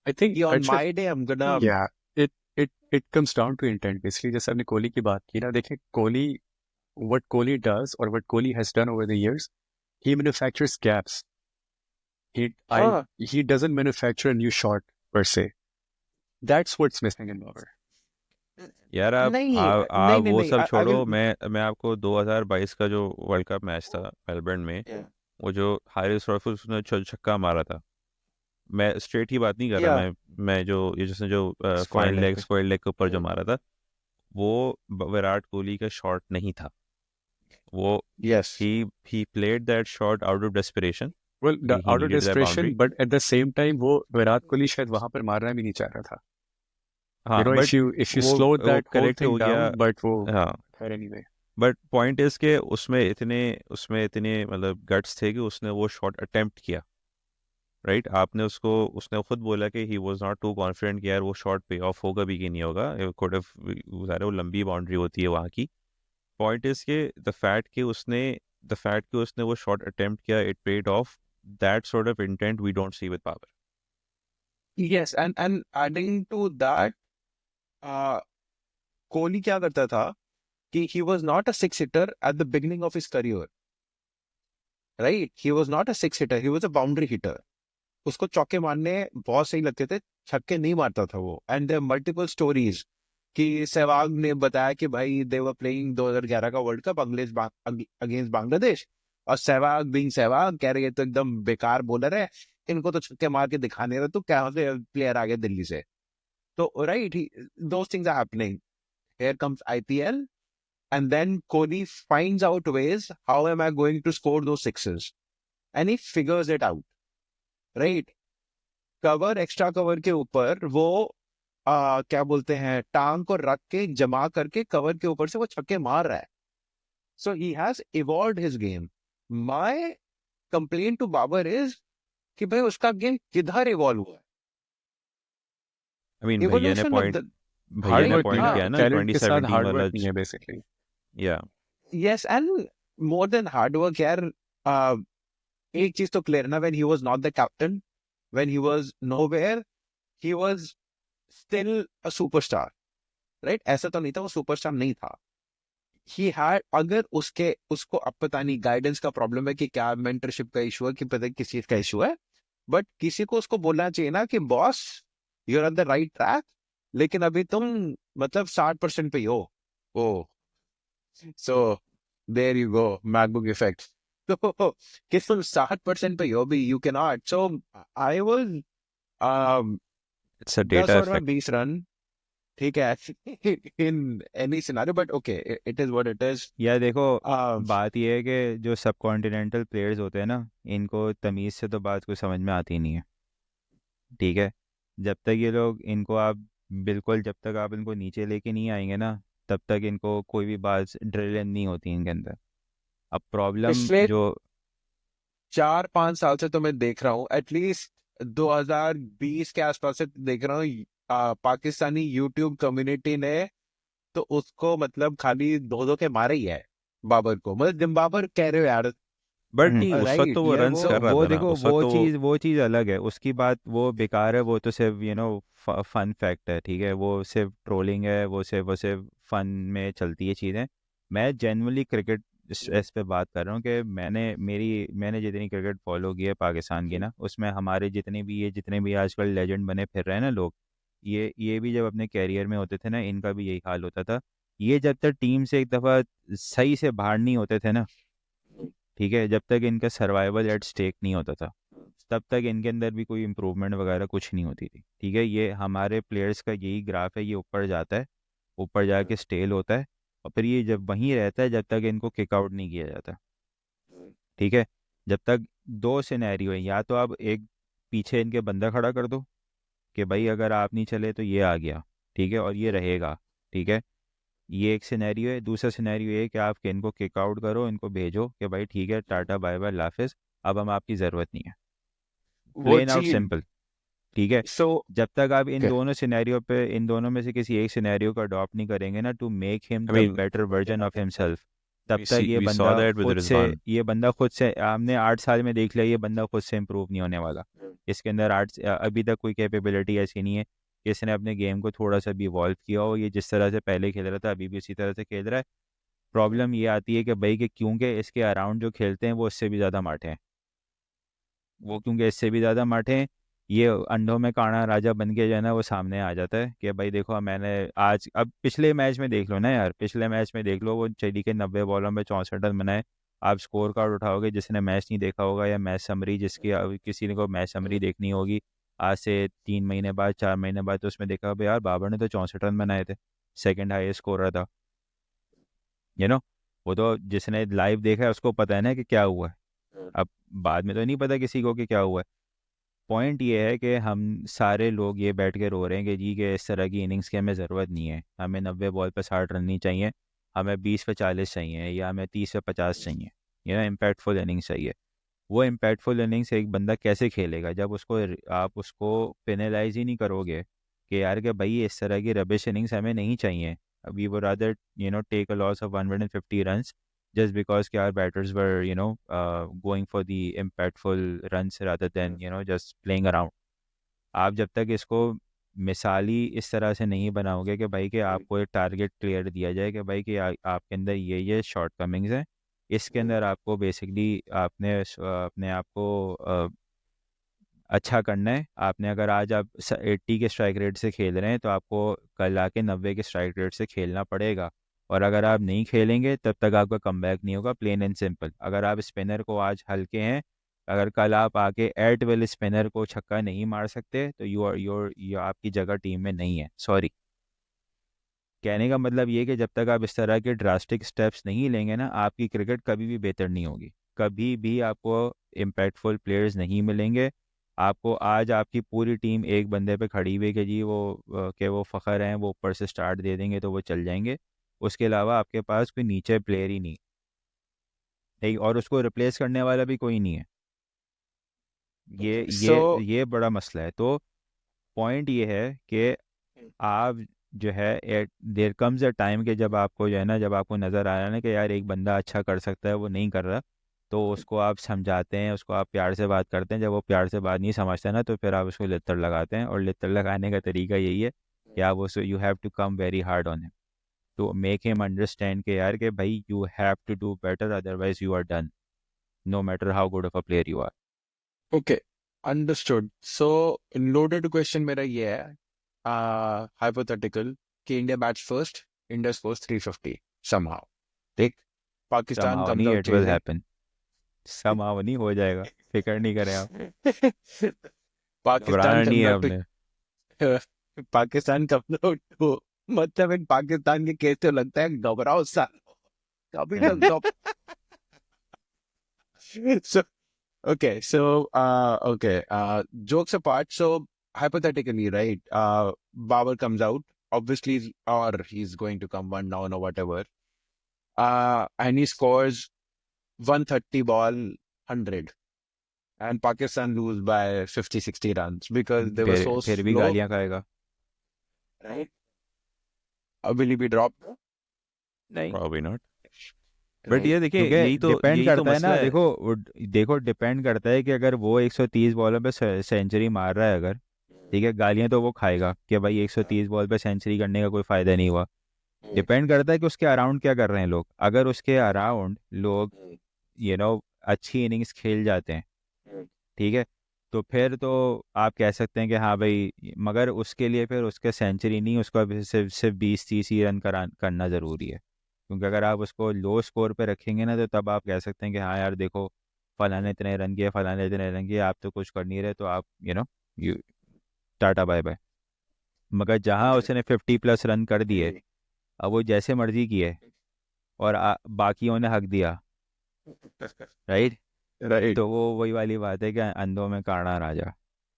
I think On my day I'm gonna, yeah, it comes down to intent basically. जैसे आपने कोहली की बात की ना, देखिए Kohli, what Kohli does or what Kohli has done over the years, he manufactures gaps. He doesn't manufacture a new shot per se. That's what's missing in Babar. यार आप नहीं, आप नहीं, वो नहीं, सब I छोड़ो. will, मैं आपको 2022 का जो वर्ल्ड कप मैच था मेलबर्न में, yeah, वो जो हारिस रॉफ उसने छक्का मारा था, मैं स्ट्रेट की बात नहीं कर रहा. yeah, मैं जो ये जिसने जो Square फाइन leg लेग पे. स्क्वायर लेग के ऊपर जो मारा था, वो विराट कोहली का शॉट नहीं था. वो yes, he played that shot out of desperation. Well, He out of needed that desperation, boundary. but at the same time, वो विराट कोहली शायद वहां पर मारना भी नहीं चाह रहा था. हाँ, if बट you वो slow that whole correct thing हो गया. down, but वो हाँ, खैर anyway. बट पॉइंट इज के उसमें इतने मतलब गट्स थे कि उसने वो शॉट अटेम्प्ट किया, राइट? उसने खुद बोला कि he was not too confident कि यार वो शॉट पे ऑफ होगा भी कि नहीं होगा. वो लंबी बाउंड्री होती है वहाँ की. पॉइंट इज के द फैक्ट कि उसने वो शॉट अटेम्प्ट किया, it paid off. That sort of intent we don't see with Babar. yes, and adding to that, Kohli क्या करता था कि he was not a six hitter at the beginning of his career, right? He was not a six hitter, he was a boundary hitter. उसको चौके मारने बहुत सही लगते थे, छक्के नहीं मारता था वो. एंड देयर मल्टीपल स्टोरीज कि सहवाग ने बताया कि भाई दे वर प्लेइंग 2011 का वर्ल्ड कप अगेंस्ट बांग्लादेश, और सहवाग बीइंग सहवाग कह रहे हैं तो एकदम बेकार बॉलर है, इनको तो छक्के मार के दिखाने रहे, तो क्या प्लेयर आ गए दिल्ली से. तो right, those things are happening. Here comes IPL, and then Kohli finds out ways, how am I going to score those sixes? And he figures it out, right? Cover, extra cover के ऊपर वो क्या बोलते हैं, टांग को रख के जमा करके कवर के ऊपर से वो छक्के मार रहा है. So he has evolved his game. My complaint to Babar is कि भाई उसका गेम किधर इवॉल्व हुआ है. आई मीन भैया ने evolution of point the hard ने वर्क पॉइंट नहीं किया है, ना टैलेंट के साथ 2017 हार्ड वाला वर्क नहीं है बेसिकली। या yes, and more than hard work यार, एक चीज तो क्लियर ना, when he was not the captain, when he was nowhere, he was still a superstar, right? ऐसा तो नहीं था वो सुपरस्टार नहीं था। ही हैड, अगर उसको अब पता नहीं गाइडेंस का प्रॉब्लम है कि क्या मेंटरशिप का इशू है कि पता नहीं किस चीज का इशू है, बट किसी को उसको बोलना चाहिए ना कि boss you are on the right track, लेकिन अभी तुम मतलब 60% पे ही हो। Oh so there you go, MacBook effect. तो कि तुम 60% पे ही हो भी, you can not. So I was it's a 10 data over में इफेक्ट। 20 रन, ठीक है, in any scenario, but okay, it is what it is. या देखो, बात ये है कि जो सब कॉन्टिनेंटल प्लेयर्स होते हैं ना, इनको तमीज़ से तो बात कुछ समझ में आती नहीं है, ठीक है। जब तक ये लोग इनको आप बिल्कुल, जब तक आप इनको नीचे लेके नहीं आएंगे ना, तब तक इनको कोई भी बात ड्रिल नहीं होती इनके अंदर। अब प्रॉब्लम पिछले जो 4-5 साल से तो मैं देख रहा हूँ, एटलीस्ट 2020 के आसपास से देख रहा हूँ, पाकिस्तानी यूट्यूब कम्युनिटी ने तो उसको मतलब खाली दो दो के मारे ही है बाबर को। मतलब जिम बाबर कह रहे हो यार, बट नहीं, उस वक्त राइट तो वो यार, रन्स वो कर रहा वो था ना, देखो, उस वक्त तो वो वो चीज़ अलग है, उसकी बात वो बेकार है, वो तो सिर्फ फन फैक्ट है, ठीक है। वो सिर्फ ट्रोलिंग है, वो सिर्फ फन में चलती है चीज़ें। मैं जनरली क्रिकेट इस पे बात कर रहा हूँ कि मैंने जितनी क्रिकेट फॉलो की है पाकिस्तान की ना, उसमें हमारे जितने भी आजकल लेजेंड बने फिर रहे हैं ना लोग, ये भी जब अपने कैरियर में होते थे ना, इनका भी यही हाल होता था। ये जब तक टीम से एक दफ़ा सही से बाहर नहीं होते थे ना, ठीक है, जब तक इनका सर्वाइवल एट स्टेक नहीं होता था, तब तक इनके अंदर भी कोई इम्प्रूवमेंट वगैरह कुछ नहीं होती थी, ठीक है। ये हमारे प्लेयर्स का यही ग्राफ है, ये ऊपर जाता है, ऊपर जाके स्टेल होता है, और फिर ये जब वहीं रहता है जब तक इनको किक आउट नहीं किया जाता, ठीक है। जब तक दो सिनेरियो है, या तो आप एक पीछे इनके बंदा खड़ा कर दो कि भाई अगर आप नहीं चले तो ये आ गया, ठीक है, और ये रहेगा, ठीक है। ये एक सिनेरियो है। दूसरा सिनेरियो ये है कि आप इनको किक आउट करो, इनको भेजो कि भाई ठीक है, टाटा बाय बाय लाफिज, अब हम आपकी ज़रूरत नहीं है, वो प्लेन आउट चीज। सिंपल, ठीक है। सो जब तक आप इन दोनों में से किसी एक सिनेरियो को अडॉप्ट नहीं करेंगे ना, to make him I the mean better version of himself, तब वी तक see we saw that with Rizwan. खुद से हमने 8 साल में देख लिया, ये बंदा खुद से इम्प्रूव नहीं होने वाला। इसके अंदर अभी तक कोई कैपेबिलिटी ऐसी नहीं है कि इसने अपने गेम को थोड़ा सा भी इवॉल्व किया हो। ये जिस तरह से पहले खेल रहा था अभी भी उसी तरह से खेल रहा है। प्रॉब्लम ये आती है कि भाई कि क्योंकि इसके अराउंड जो खेलते हैं वो इससे भी ज़्यादा माठे हैं, वो क्योंकि इससे भी ज़्यादा माठे हैं, ये अंडों में काना राजा बन के जो है ना वो सामने आ जाता है कि भाई देखो मैंने आज, अब पिछले मैच में देख लो ना यार, पिछले मैच में देख लो, वो चली के 90 बॉलों में 64 रन बनाए। आप स्कोर कार्ड उठाओगे, जिसने मैच नहीं देखा होगा या मैच समरी किसी ने को मैच समरी देखनी होगी आज से 3 महीने बाद 4 महीने बाद, तो उसमें देखा भाई यार बाबर ने तो 64 रन बनाए थे, सेकंड हाईएस्ट स्कोरर था, वो तो जिसने लाइव देखा है उसको पता है ना कि क्या हुआ है। अब बाद में तो नहीं पता किसी को कि क्या हुआ है। पॉइंट ये है कि हम सारे लोग ये बैठ के रो रहे हैं कि जी कि इस तरह की इनिंग्स की हमें ज़रूरत नहीं है, हमें 90 बॉल पे 60 रन नहीं चाहिए, हमें 20 पे 40 चाहिए, या हमें 30 पे 50 चाहिए, इम्पैक्टफुल इनिंग्स चाहिए। वो इम्पैक्टफुल इनिंग्स एक बंदा कैसे खेलेगा जब आप उसको पेनलाइज ही नहीं करोगे कि यार कि भाई इस तरह की रबिश इनिंग्स हमें नहीं चाहिए। वी वो rather take a loss of 150 runs just because our batters were going for the impactful runs rather than just playing around। आप जब तक इसको मिसाली इस तरह से नहीं बनाओगे कि भाई कि आपको एक टारगेट क्लियर दिया जाए कि भाई कि आपके अंदर ये शॉर्ट कमिंग्स हैं, इसके अंदर आपको बेसिकली अपने आप को अच्छा करना है। आपने अगर आज आप 80 के स्ट्राइक रेट से खेल रहे हैं तो आपको कल आके 90 के स्ट्राइक रेट से खेलना पड़ेगा, और अगर आप नहीं खेलेंगे तब तक आपका कमबैक नहीं होगा, प्लेन एंड सिंपल। अगर आप स्पिनर को आज हल्के हैं, अगर कल आप आके एट विल स्पिनर को छक्का नहीं मार सकते तो आपकी जगह टीम में नहीं है, सॉरी। कहने का मतलब ये कि जब तक आप इस तरह के ड्रास्टिक स्टेप्स नहीं लेंगे ना, आपकी क्रिकेट कभी भी बेहतर नहीं होगी, कभी भी आपको इम्पैक्टफुल प्लेयर्स नहीं मिलेंगे। आपको आज आपकी पूरी टीम एक बंदे पे खड़ी हुई कि जी वो फ़खर हैं, वो ऊपर से स्टार्ट दे देंगे तो वो चल जाएंगे, उसके अलावा आपके पास कोई नीचे प्लेयर ही नहीं, ठीक, और उसको रिप्लेस करने वाला भी कोई नहीं है। ये सो ये ये बड़ा मसला है। तो पॉइंट ये है कि आप जो है देयर कम्स अ टाइम के जब आपको जो है ना, जब आपको नज़र आ रहा है ना कि यार एक बंदा अच्छा कर सकता है, वो नहीं कर रहा, तो उसको आप समझाते हैं, उसको आप प्यार से बात करते हैं। जब वो प्यार से बात नहीं समझता ना, तो फिर आप उसको लित्तर लगाते हैं, और लित्तर लगाने का तरीका यही है कि आप उसको you have to come very hard on him to make him understand कि यार कि भाई you have to do better, otherwise you are done, no matter how good of a player you are. Okay, understood. So loaded question मेरा ये है, hypothetical, कि India bats first, India scores 350 somehow, ठीक, Pakistan somehow comes नहीं, out it will chasing. Happen. Somehow नहीं, हो जाएगा, फिक्र नहीं करें आप, पाकिस्तान घबराना नहीं कम्स है आउट आपने। पाकिस्तान कम्स आउट टू, मतलब इन पाकिस्तान के केस तो लगता है घबराओ सा, कभी तो so jokes apart, so hypothetically, right, Babar comes out, obviously, or he's going to come one down or whatever, and he scores 130 ball 100, and Pakistan lose by 50-60 runs because they were so फिर भी slow, गालियां खाएगा। right? Will he be dropped? नहीं, probably not. But Right. ये देखिए, क्योंकि depend यही तो करता है मसला ना, है। देखो डिपेंड करता है कि अगर वो 130 बॉलों पे सेंचुरी मार रहा है अगर, ठीक है, गालियां तो वो खाएगा कि भाई 130 बॉल पे सेंचुरी करने का कोई फायदा नहीं हुआ। डिपेंड करता है कि उसके अराउंड क्या कर रहे हैं लोग। अगर उसके अराउंड लोग अच्छी इनिंग्स खेल जाते हैं, ठीक है, तो फिर तो आप कह सकते हैं कि हाँ भाई, मगर उसके लिए फिर उसके सेंचुरी नहीं, उसको अभी सिर्फ सिर्फ 20-30 ही रन करना ज़रूरी है। क्योंकि अगर आप उसको लो स्कोर पे रखेंगे ना, तो तब आप कह सकते हैं कि हाँ यार देखो, फलाने इतने रन किए, फलाने इतने रन किए, आप तो कुछ कर नहीं रहे, तो आप यू टाटा बाय बाय। मगर जहाँ उसने 50+ रन कर दिए, अब वो जैसे मर्जी किए, और बाकियों ने हक दिया, राइट, Right. तो वो वही वाली बात है कि अंधों में काना राजा,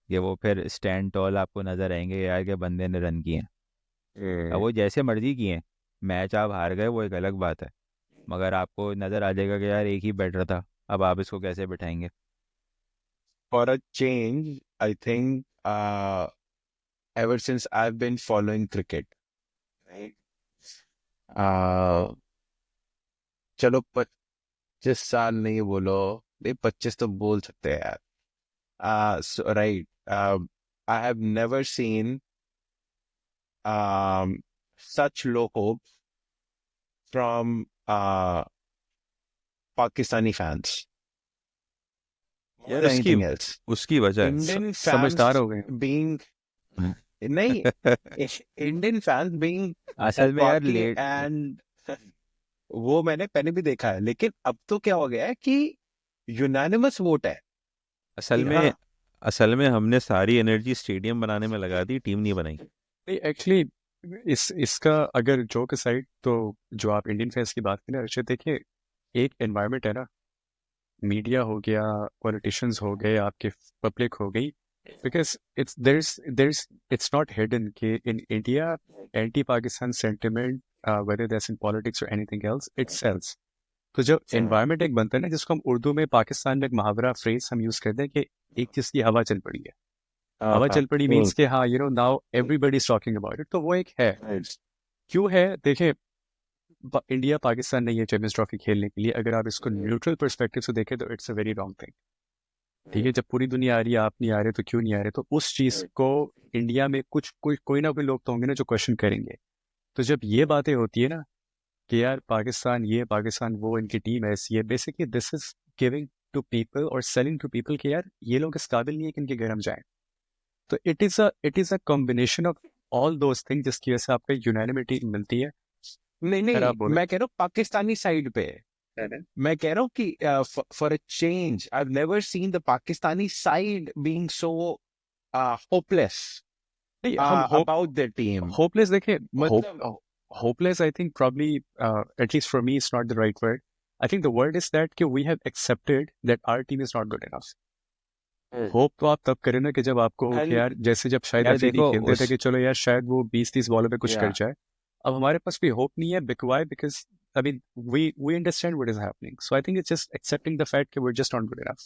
कि वो फिर स्टैंड टॉल आपको नजर आएंगे यार के बंदे ने रन किए हैं। अब वो जैसे मर्जी किए हैं, मैच आप हार गए वो एक अलग बात है, मगर आपको नजर आ जाएगा कि यार एक ही बैटर था, अब आप इसको कैसे बिठाएंगे। For a change, I think, ever since I've been following cricket, right? चलो 25 साल नहीं बोलो, नहीं 25 तो बोल सकते हैं यार। So, right. I have never seen such low hopes from Pakistani fans more यार than उसकी anything else. उसकी वजह है। Indian समझदार fans हो गए। being नहीं, Indian fans being असल में यार cocky लेट, and वो मैंने पहले भी देखा है, लेकिन अब तो क्या हो गया है कि यूनानिमस वोट है असल कि में हाँ, असल में हमने सारी एनर्जी स्टेडियम बनाने में लगा दी, टीम नहीं बनाई। नहीं एक्चुअली इसका अगर जोक साइड, तो जो आप इंडियन फैंस की बात करें अर्षद, देखिए एक एनवायरनमेंट है ना, मीडिया हो गया, पॉलिटिशियंस हो गए, आपके पब्लिक हो गई, because there's it's not hidden कि in India anti Pakistan sentiment, whether that's in politics or anything else, it sells। तो जब एनवायरनमेंट एक बनता है ना, जिसको हम उर्दू में पाकिस्तान में एक मुहावरा फ्रेज हम यूज करते हैं कि एक चीज की हवा चल पड़ी है, हवा चल पड़ी मीन्स कि हाँ now everybody is talking about it, तो वो एक है। क्यों है, देखिए इंडिया पाकिस्तान नहीं है चैंपियंस ट्रॉफी खेलने के लिए, अगर आप इसको न्यूट्रल पर्सपेक्टिव से देखें तो it's a very wrong thing. ठीक है, जब पूरी दुनिया आ रही है, आप नहीं आ रहे, तो क्यों नहीं आ रहे, तो उस चीज को इंडिया में कोई ना कोई लोग तो होंगे ना जो क्वेश्चन करेंगे। तो जब ये बातें होती है ना कि यार पाकिस्तान ये, पाकिस्तान वो, इनकी टीम ऐसी है, basically this is giving to people और सेलिंग टू पीपल कि यार ये लोग इस काबिल नहीं है कि इनके घर हम जाएं। तो it is a combination of all those thing जिसकी वजह से आपको यूनानिमिटी मिलती है। नहीं अगर नहीं, आप बोलो मैं कह रहा हूँ पाकिस्तानी साइड पे, मैं कह रहा हूँ कि for a change I have never seen the Pakistani side being so hopeless नहीं, हम अबाउट द टीम, होपलेस देखें, मतलब hopeless, I think probably, at least for me, it's not the right word. I think the word is that we have accepted that our team is not good enough. Hope तो आप तब करें ना कि जब आपको हो कि And यार, जैसे जब शाहिद यार अफरीदी देखो खेलते थे उस कि चलो यार शायद वो 20-30 बॉलों पे कुछ कर yeah, जाए, अब हमारे पास भी होप नहीं है। Why? Because I mean we understand what is happening, so I think it's just accepting the fact that we're just not good enough.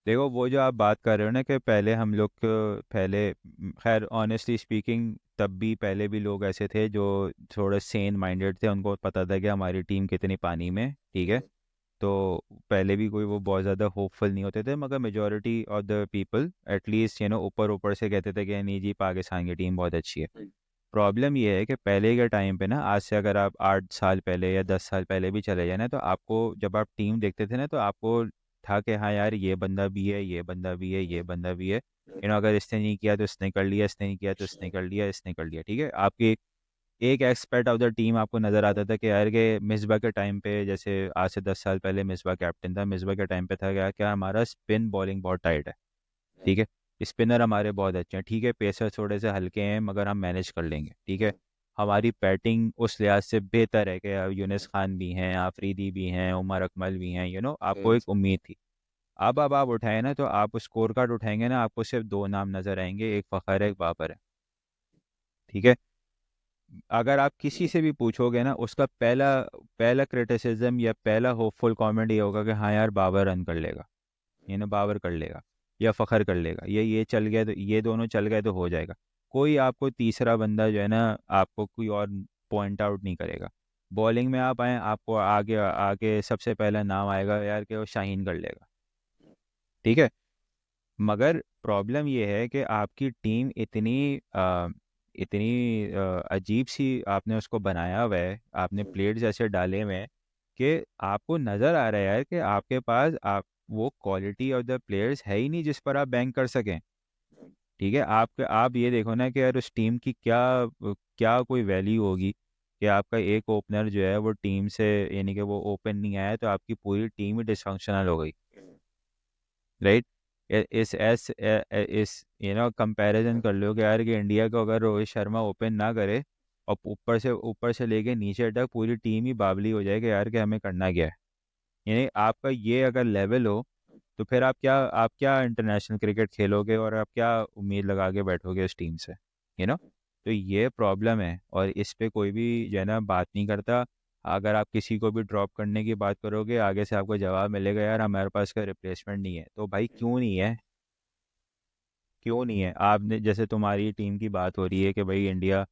देखो वो जो आप बात कर रहे हो ना कि पहले हम लोग पहले खैर ऑनेस्टली स्पीकिंग तब भी पहले भी लोग ऐसे थे जो थोड़े सेन माइंडेड थे, उनको पता था कि हमारी टीम कितनी पानी में, ठीक है। तो पहले भी कोई वो बहुत ज़्यादा होपफुल नहीं होते थे, मगर majority of the people at least ऊपर ऊपर से कहते थे कि नहीं जी पाकिस्तान की टीम बहुत अच्छी है। प्रॉब्लम ये है कि पहले के टाइम पे ना, आज से अगर आप 8 साल पहले या 10 साल पहले भी चले जाए ना, तो आपको जब आप टीम देखते थे ना, तो आपको था कि हाँ यार ये बंदा भी है, ये बंदा भी है, ये बंदा भी है। अगर इसने नहीं किया तो इसने कर लिया, इसने नहीं किया तो इसने कर लिया, इसने कर लिया, ठीक है। आपकी एक एक्सपर्ट ऑफ द टीम आपको नज़र आता था कि यार के मिसबा के टाइम पे, जैसे आज से 10 साल पहले मिसबा कैप्टन था, मिसबा के टाइम पे था क्या क्या हमारा स्पिन बॉलिंग बहुत टाइट है, ठीक है। स्पिनर हमारे बहुत अच्छे हैं, ठीक है। पेसर थोड़े से हल्के हैं मगर हम मैनेज कर लेंगे, ठीक है। हमारी बैटिंग उस लिहाज से बेहतर है कि यूनिस खान भी हैं, आफरीदी भी हैं, उमर अकमल भी हैं, आपको एक उम्मीद थी। अब आप उठाए ना, तो आप स्कोर कार्ड उठाएंगे ना, आपको सिर्फ दो नाम नजर आएंगे, एक फ़खर है, एक बाबर है, ठीक है। अगर आप किसी से भी पूछोगे ना, उसका पहला पहला क्रिटिसिज्म या पहला होपफुल कमेंट ये होगा कि हाँ यार बाबर रन कर लेगा, बाबर कर लेगा या फ़खर कर लेगा, ये चल गया तो, ये दोनों चल गए तो हो जाएगा। कोई आपको तीसरा बंदा जो है ना, आपको कोई और पॉइंट आउट नहीं करेगा। बॉलिंग में आप आए, आपको आगे आगे सबसे पहला नाम आएगा यार कि वो शाहीन कर लेगा, ठीक है। मगर प्रॉब्लम ये है कि आपकी टीम इतनी अजीब सी आपने उसको बनाया हुआ है, आपने प्लेयर्स ऐसे डाले हुए हैं कि आपको नज़र आ रहा है यार कि आपके पास आप वो क्वालिटी ऑफ द प्लेयर्स है ही नहीं जिस पर आप बैंक कर सकें, ठीक है। आप ये देखो ना कि यार उस टीम की क्या क्या कोई वैल्यू होगी कि आपका एक ओपनर जो है वो टीम से, कि वो ओपन नहीं आया तो आपकी पूरी टीम ही डिसफंक्शनल हो गई, राइट। इस कंपैरिजन कर लो कि यार कि इंडिया को अगर रोहित शर्मा ओपन ना करे और ऊपर से लेके नीचे तक पूरी टीम ही बावली हो जाए कि यार कि हमें करना क्या है। आपका ये अगर लेवल हो तो फिर आप क्या इंटरनेशनल क्रिकेट खेलोगे और आप क्या उम्मीद लगा के बैठोगे इस टीम से, तो ये प्रॉब्लम है और इस पे कोई भी जो है ना बात नहीं करता। अगर आप किसी को भी ड्रॉप करने की बात करोगे, आगे से आपको जवाब मिलेगा यार हमारे पास का रिप्लेसमेंट नहीं है। तो भाई क्यों नहीं है, क्यों नहीं है? आपने जैसे तुम्हारी टीम की बात हो रही है कि भाई इंडिया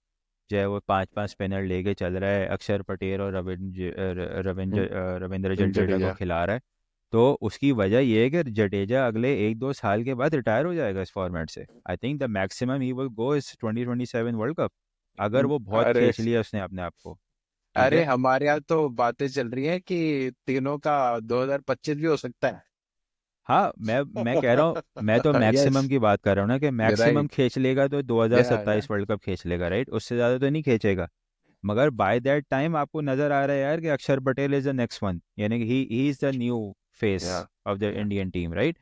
जो है वो 5-5 स्पिनर लेके चल रहा है, अक्षर पटेल और रविंद्र जडेजा को जडेजा। खिला रहा है। तो उसकी वजह ये है कि जडेजा अगले 1-2 साल के बाद रिटायर हो जाएगा इस फॉर्मेट से। I think the maximum he will go इस 2027 वर्ल्ड कप, अगर वो बहुत अरे खींच लिया उसने अपने आप को, ठीक अरे है। हमारे यहाँ तो बातें चल रही हैं कि तीनों का 2025 भी हो सकता है। हाँ, मैं कह रहा हूँ, मैं तो मैक्सिमम यस, की बात कर रहा हूँ ना कि मैक्सिमम राइट, खींच लेगा तो या 2027 वर्ल्ड कप खींच लेगा, राइट, उससे ज़्यादा तो नहीं खींचेगा। मगर बाय दैट टाइम आपको नजर आ रहा है यार कि Akshar Patel is the next one, यानी कि he is the new face या of the Indian team, right.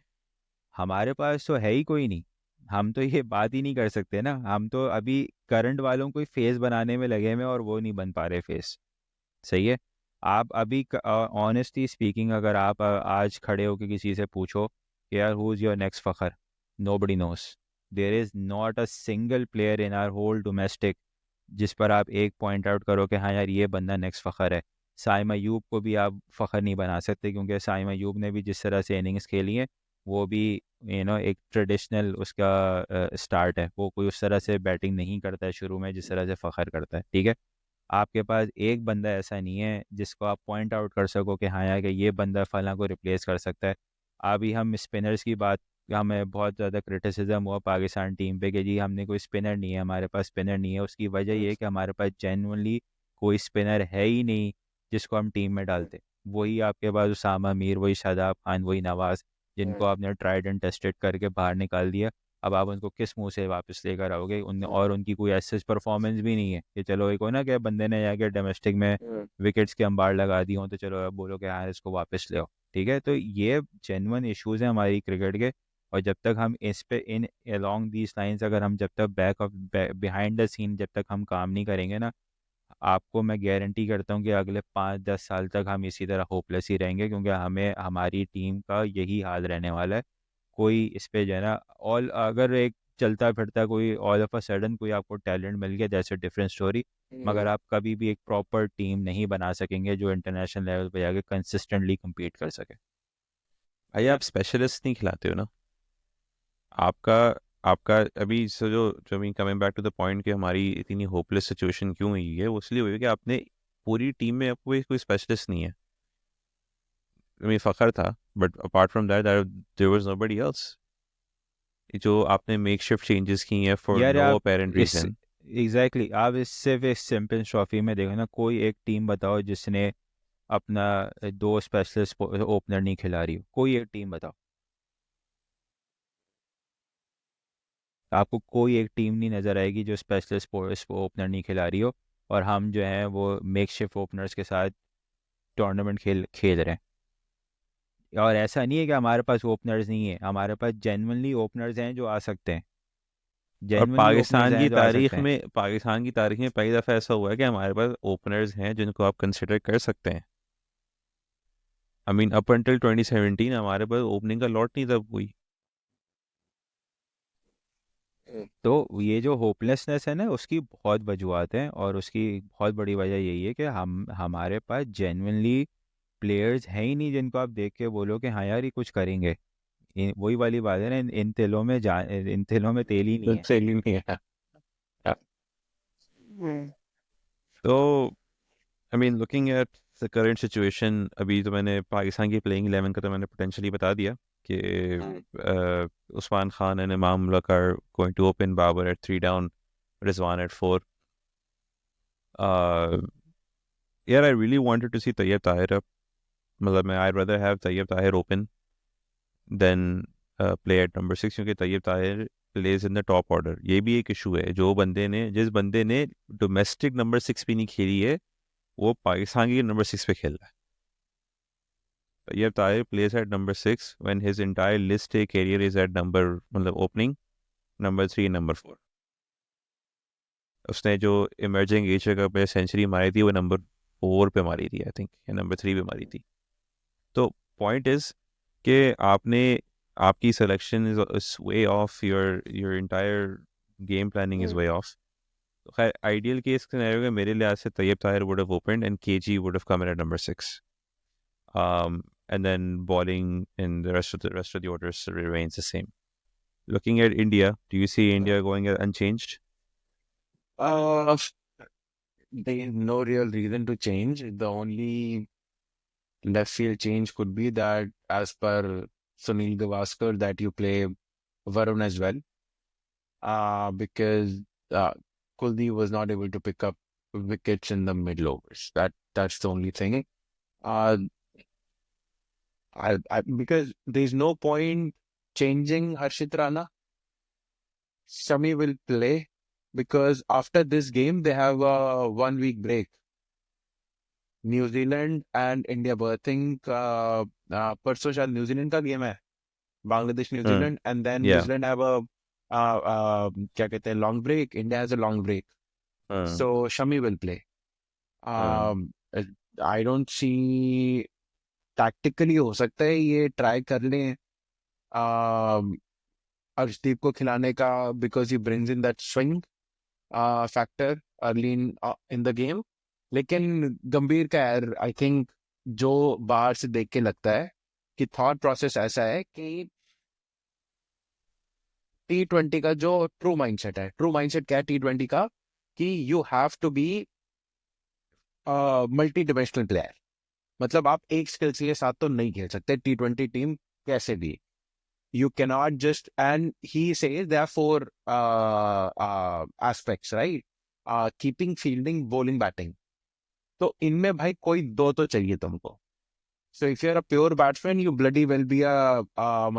हमारे पास तो है ही कोई नहीं, हम तो ये बात ही नहीं कर सकते ना, हम तो अभी करंट वालों को फेस बनाने में लगे हुए हैं और वो नहीं बन पा रहे फेस, सही है। आप अभी ऑनेस्टली स्पीकिंग अगर आप आज खड़े होकर किसी से पूछो कि यार who is your next Fakhar, nobody knows. There is not a single player in our whole domestic जिस पर आप एक पॉइंट आउट करो कि हाँ यार ये बंदा नेक्स्ट फ़खर है। साइम अयूब को भी आप फ़खर नहीं बना सकते क्योंकि साइम अयूब ने भी जिस तरह से इनिंग्स खेली हैं वो भी एक ट्रेडिशनल उसका स्टार्ट है, वो कोई उस तरह से बैटिंग नहीं करता है शुरू में जिस तरह से फ़खर करता है, ठीक है। आपके पास एक बंदा ऐसा नहीं है जिसको आप पॉइंट आउट कर सको कि हाँ यार कि ये बंदा फलां को रिप्लेस कर सकता है। अभी हम स्पिनर्स की बात, हमें बहुत ज़्यादा क्रिटिसिज्म हुआ पाकिस्तान टीम पे कि जी हमने कोई स्पिनर नहीं है, हमारे पास स्पिनर नहीं है। उसकी वजह ये है कि हमारे पास जेन्युइनली कोई स्पिनर है ही नहीं जिसको हम टीम में डालते। वही आपके पास उसामा मीर, वही शादाब खान, वही नवाज, जिनको आपने ट्राइड एंड टेस्टेड करके बाहर निकाल दिया। अब आप उनको किस मुंह से वापस लेकर आओगे? और उनकी कोई ऐसी परफॉर्मेंस भी नहीं है कि चलो एक हो ना कि बंदे ने जाके डोमेस्टिक में विकेट्स के अंबार लगा दी हो तो चलो अब बोलो कि हाँ इसको वापस ले आओ, ठीक है। तो ये जेन्युइन इश्यूज हैं हमारी क्रिकेट के। और जब तक हम इस पे इन अलोंग दीज लाइंस, अगर हम जब तक back off behind the scene जब तक हम काम नहीं करेंगे ना, आपको मैं गारंटी करता हूँ कि अगले 5-10 साल तक हम इसी तरह होपलेस ही रहेंगे क्योंकि हमें हमारी टीम का यही हाल रहने वाला है। कोई इस पे जो है ना, ऑल अगर एक चलता फिरता कोई ऑल ऑफ अ सडन कोई आपको टैलेंट मिल गया, दैट्स अ डिफरेंट स्टोरी। मगर आप कभी भी एक प्रॉपर टीम नहीं बना सकेंगे जो इंटरनेशनल लेवल पे जाके कंसिस्टेंटली compete कर सके। भाई आप स्पेशलिस्ट नहीं खिलाते हो ना। आपका आपका अभी सो जो जो mean coming back to the point कि हमारी इतनी होपलेस सिचुएशन क्यों हुई है, वो इसलिए हुई है कि आपने पूरी टीम में आपको कोई स्पेशलिस्ट नहीं है। I mean, फ़खर था, but apart from that there was nobody else. जो आपने मेक शिफ्ट चेंजेस की हैं फॉर यार नो आप अपेरेंट इस रीजन। एग्जैक्टली आप इस सिर्फ इस चैंपियंस ट्रॉफी में देखो ना, कोई एक टीम बताओ जिसने अपना दो स्पेशलिस्ट ओपनर नहीं खिला रही हो, कोई एक टीम बताओ। आपको कोई एक टीम नहीं नज़र आएगी जो स्पेशलिस्ट ओपनर नहीं खिला रही हो, और हम जो हैं वो मेकशिफ्ट ओपनर्स के साथ टूर्नामेंट खेल खेल रहे हैं। और ऐसा नहीं है कि हमारे पास ओपनर्स नहीं है, हमारे पास जेन्युइनली ओपनर्स हैं जो आ सकते हैं, और जेन्युइनली ओपनर्स हैं जो आ सकते हैं। पाकिस्तान की तारीख में पहली दफ़ा ऐसा हुआ है कि हमारे पास ओपनर्स हैं जिनको आप कंसिडर कर सकते हैं। आई मीन अप अंटिल 2017 हमारे पास ओपनिंग का लॉट नहीं था कोई। तो ये जो होपलेसनेस है ना, उसकी बहुत वजूहत हैं, और उसकी बहुत बड़ी वजह यही है कि हमारे पास जेन्युइनली प्लेयर्स हैं ही नहीं जिनको आप देख के बोलो कि हाँ यार ये कुछ करेंगे। वही वाली बात है ना, इन तिलों में तेल ही नहीं है। सैली नहीं है। तो I mean looking at the current situation, अभी तो मैंने पाकिस्तान की प्लेइंग 11 का तो मैंने पोटेंशली बता दिया कि Usman Khan and Imam ul Haq are going to open, Babar at 3 down, Rizwan at 4। यार I really wanted to see Tayyab Tahir अब, मतलब मैं I rather have Tayyab Tahir open then play at number 6, क्योंकि Tayyab Tahir plays in the top order. ये भी एक इशू है, जिस बंदे ने डोमेस्टिक नंबर 6 भी नहीं खेली है, वो पाकिस्तान की नंबर 6 पे खेल रहा है। Tayyab Tahir plays at number 6 when his entire list A career is at number, मतलब opening number 3 number 4। उसने जो इमर्जिंग एशिया कप में सेंचुरी मारी थी वो नंबर 4 पे मारी थी आई थिंक, या नंबर 3 पे मारी थी। तो पॉइंट इज कि आपकी selection is way off, your entire game planning is way off. तो खैर आइडियल केस सिनेरियो में मेरे लिहाज से Tayyab Tahir would have opened and KG would have come in at number 6, and then bowling in the rest of the orders remains the same. Looking at India, do you see India going unchanged? Uh, there is no real reason to change. The only left field change could be that, as per Sunil Gavaskar, that you play Varun as well. Because Kuldeep was not able to pick up wickets in the middle overs. That's the only thing. Uh, because there's no point changing Harshit Rana. Shami will play because after this game they have a 1 week break. New Zealand and India, but I think परसों शायद New Zealand का game है, Bangladesh New Zealand, and then Yeah. New Zealand have a क्या कहते हैं long break, India has a long break, so Shami will play. I don't see, tactically हो सकता है ये ट्राई कर लें अर्शदीप को खिलाने का, because he brings in that swing factor early in the game. लेकिन गंभीर का यार आई थिंक जो बाहर से देख के लगता है कि थॉट प्रोसेस ऐसा है कि T20 का जो ट्रू माइंडसेट है, ट्रू माइंडसेट क्या है T20 का, कि you have to be multi dimensional player. मतलब आप एक स्किल के साथ तो नहीं खेल सकते T20 टीम कैसे भी. You cannot just, and he says there are 4 aspects, right? Keeping, fielding, bowling, batting. तो इनमें भाई कोई 2 तो चाहिए तुमको. So if you're a pure batsman, you bloody well be a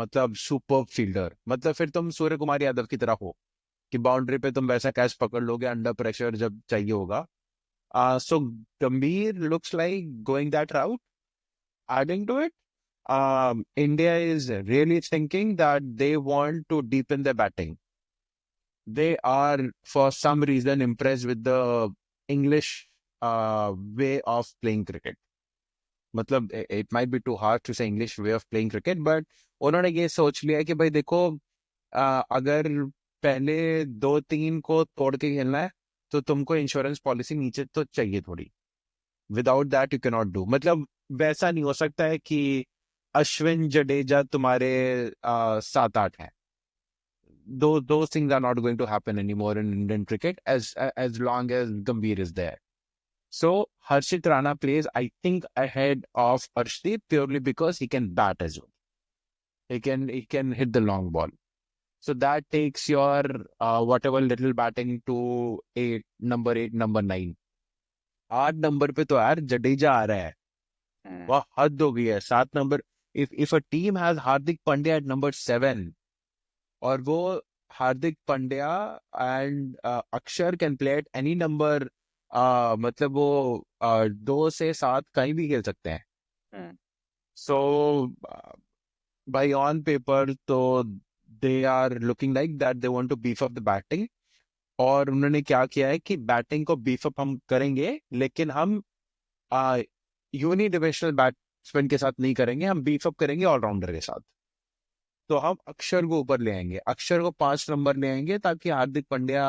मतलब superb fielder. मतलब फिर तुम सूर्य कुमार यादव की तरह हो कि बाउंड्री पे तुम वैसा कैच पकड़ लोगे अंडर प्रेशर जब चाहिए होगा. So Gambhir looks like going that route. Adding to it, India is really thinking that they want to deepen their batting. They are, for some reason, impressed with the English way of playing cricket. मतलब it might be too hard to say English way of playing cricket, but उन्होंने ये सोच लिया कि भाई देखो, अगर पहले 2-3 को तोड़ के खेलना है तो तुमको इंश्योरेंस पॉलिसी नीचे तो चाहिए थोड़ी. Without that you can not do. मतलब वैसा नहीं हो सकता है कि अश्विन जडेजा तुम्हारे 7-8 हैं. Those things are not going to happen anymore in Indian cricket as long as Gambhir is there. So Harshit Rana plays, I think, ahead of Arshdeep purely because he can bat as well. He can hit the long ball. So that takes your whatever little batting to number 8, number 9. 8 number पे तो यार जडेजा आ रहा है, वह हद हो गई है. 7 number, if a team has Hardik Pandya at number 7 और वो हार्दिक पांड्या एंड अक्षर can play at any number, मतलब वो 2 से 7 कहीं भी खेल सकते हैं. सो बाय ऑन पेपर तो they are looking like that they want to beef up the batting. और उन्होंने क्या किया है कि बैटिंग को बीफ अप हम करेंगे, लेकिन हम यूनिडिविजनल बैट्समैन के साथ नहीं करेंगे, हम बीफ अप करेंगे ऑलराउंडर के साथ. तो हम अक्षर को ऊपर ले आएंगे, अक्षर को 5 नंबर ले आएंगे ताकि हार्दिक पांड्या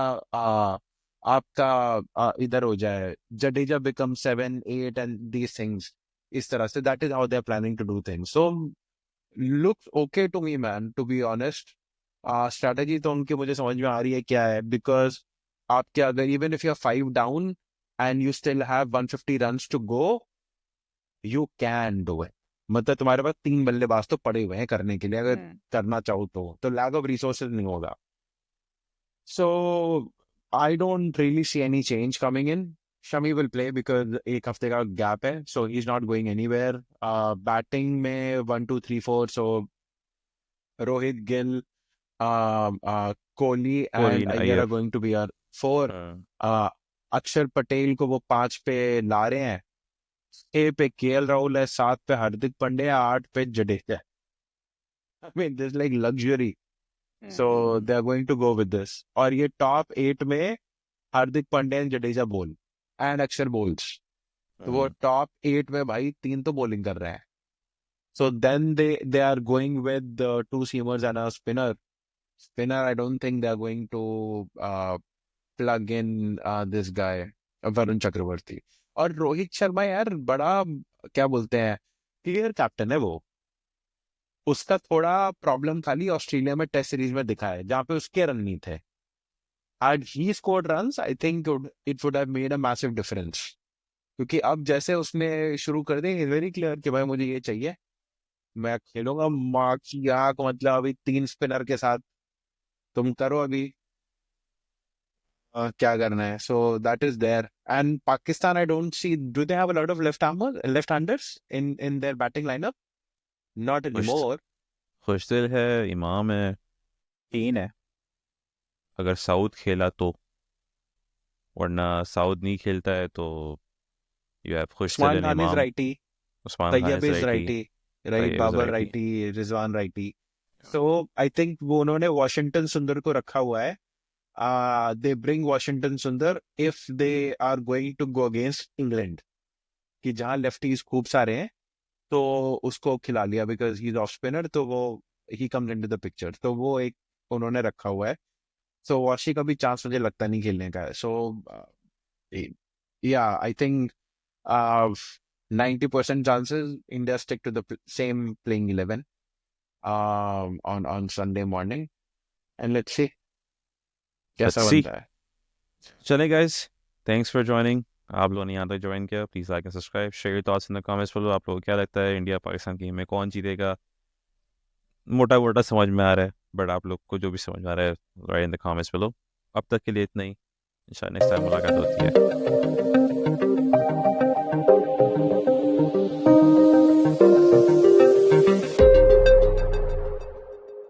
आपका इधर हो जाए, Jadeja become 7, 8 and these things. इस तरह से that is how they are planning to do things. So looks okay to me man, to be honest. Strategy तो उनकी मुझे समझ में आ रही है क्या है, बिकॉज आपके अगर even if you are 5 down and you still have 150 runs to go, you can do it. मतलब तुम्हारे पास 3 बल्लेबाज तो पड़े हुए हैं करने के लिए, अगर करना चाहो तो लैक ऑफ रिसोर्सेज नहीं होगा. So I don't really see any change coming in. Shami will play because 1 हफ्ते का गैप है, so he is not going anywhere. Batting में 1, 2, 3, 4, so Rohit, Gill, Kohli and Iyer are going to be our 4. Akshar Patel को वो 5 पे ला रहे हैं, 6 पे केएल राहुल है, 7 पे हार्दिक पांड्या, 8 पे Jadeja. I mean, this is like luxury. So they are going to go with this. और ये टॉप 8 में हार्दिक पांड्या एंड जडेजा बोल एंड अक्षर बोल्स. तो वो टॉप 8 में भाई 3 तो बॉलिंग कर रहे हैं. So then they are going with 2 seamers and a spinner. Spinner, I don't think they are going to plug in this guy, Varun Chakravarti. और रोहित शर्मा यार बड़ा क्या बोलते हैं, क्लियर कैप्टन है वो. उसका थोड़ा प्रॉब्लम खाली ऑस्ट्रेलिया में टेस्ट सीरीज में दिखा है, जहां पे उसके रन नहीं थे. Had he scored runs, I think it would have made a massive difference. क्योंकि अब जैसे उसने शुरू कर दी, वेरी क्लियर कि भाई मुझे ये चाहिए, मैं खेलूंगा माँ की आंख, मतलब अभी 3 स्पिनर के साथ तुम करो अभी क्या करना है. So that is there. And Pakistan, I don't see, do they have a lot of left handers in their batting lineup? Not anymore. Khushdil है, इमाम है, 3 है. अगर साउथ खेला तो, वरना साउथ नहीं खेलता है तो you have Khushdil Usman and Khan is Imam. Righty, Usman Khan Tayyab is is righty, righty, right, Tayyab is Babar righty. Righty, Rizwan righty. So I think वो उन्होंने वॉशिंगटन सुंदर को रखा हुआ है. they bring Washington Sundar if they are going to go against England, कि जहाँ लेफ्टीज खूब सारे हैं तो उसको खिला लिया because he's off spinner, तो वो he comes into the picture. तो वो एक उन्होंने रखा हुआ है. So वाशी का भी चांस मुझे लगता नहीं खेलने का है. So yeah, I think 90% chances India stick to the same playing 11 on Sunday morning, and let's see कैसा Let's see. बनता है. चले गाइस, थैंक्स फॉर ज्वाइनिंग. आप लोगों ने यहाँ तक ज्वाइन किया, please like and subscribe, share thoughts in the comments बोलो. आप लोगों को क्या लगता है इंडिया पाकिस्तान गेम में कौन जीतेगा? मोटा मोटा समझ में आ रहा है, बट आप लोग को जो भी समझ में आ रहा है राइट इन द कमेंट्स बोलो. अब तक के लिए इतना ही. इंशाल्लाह नेक्स्ट टाइम मुलाकात होती है.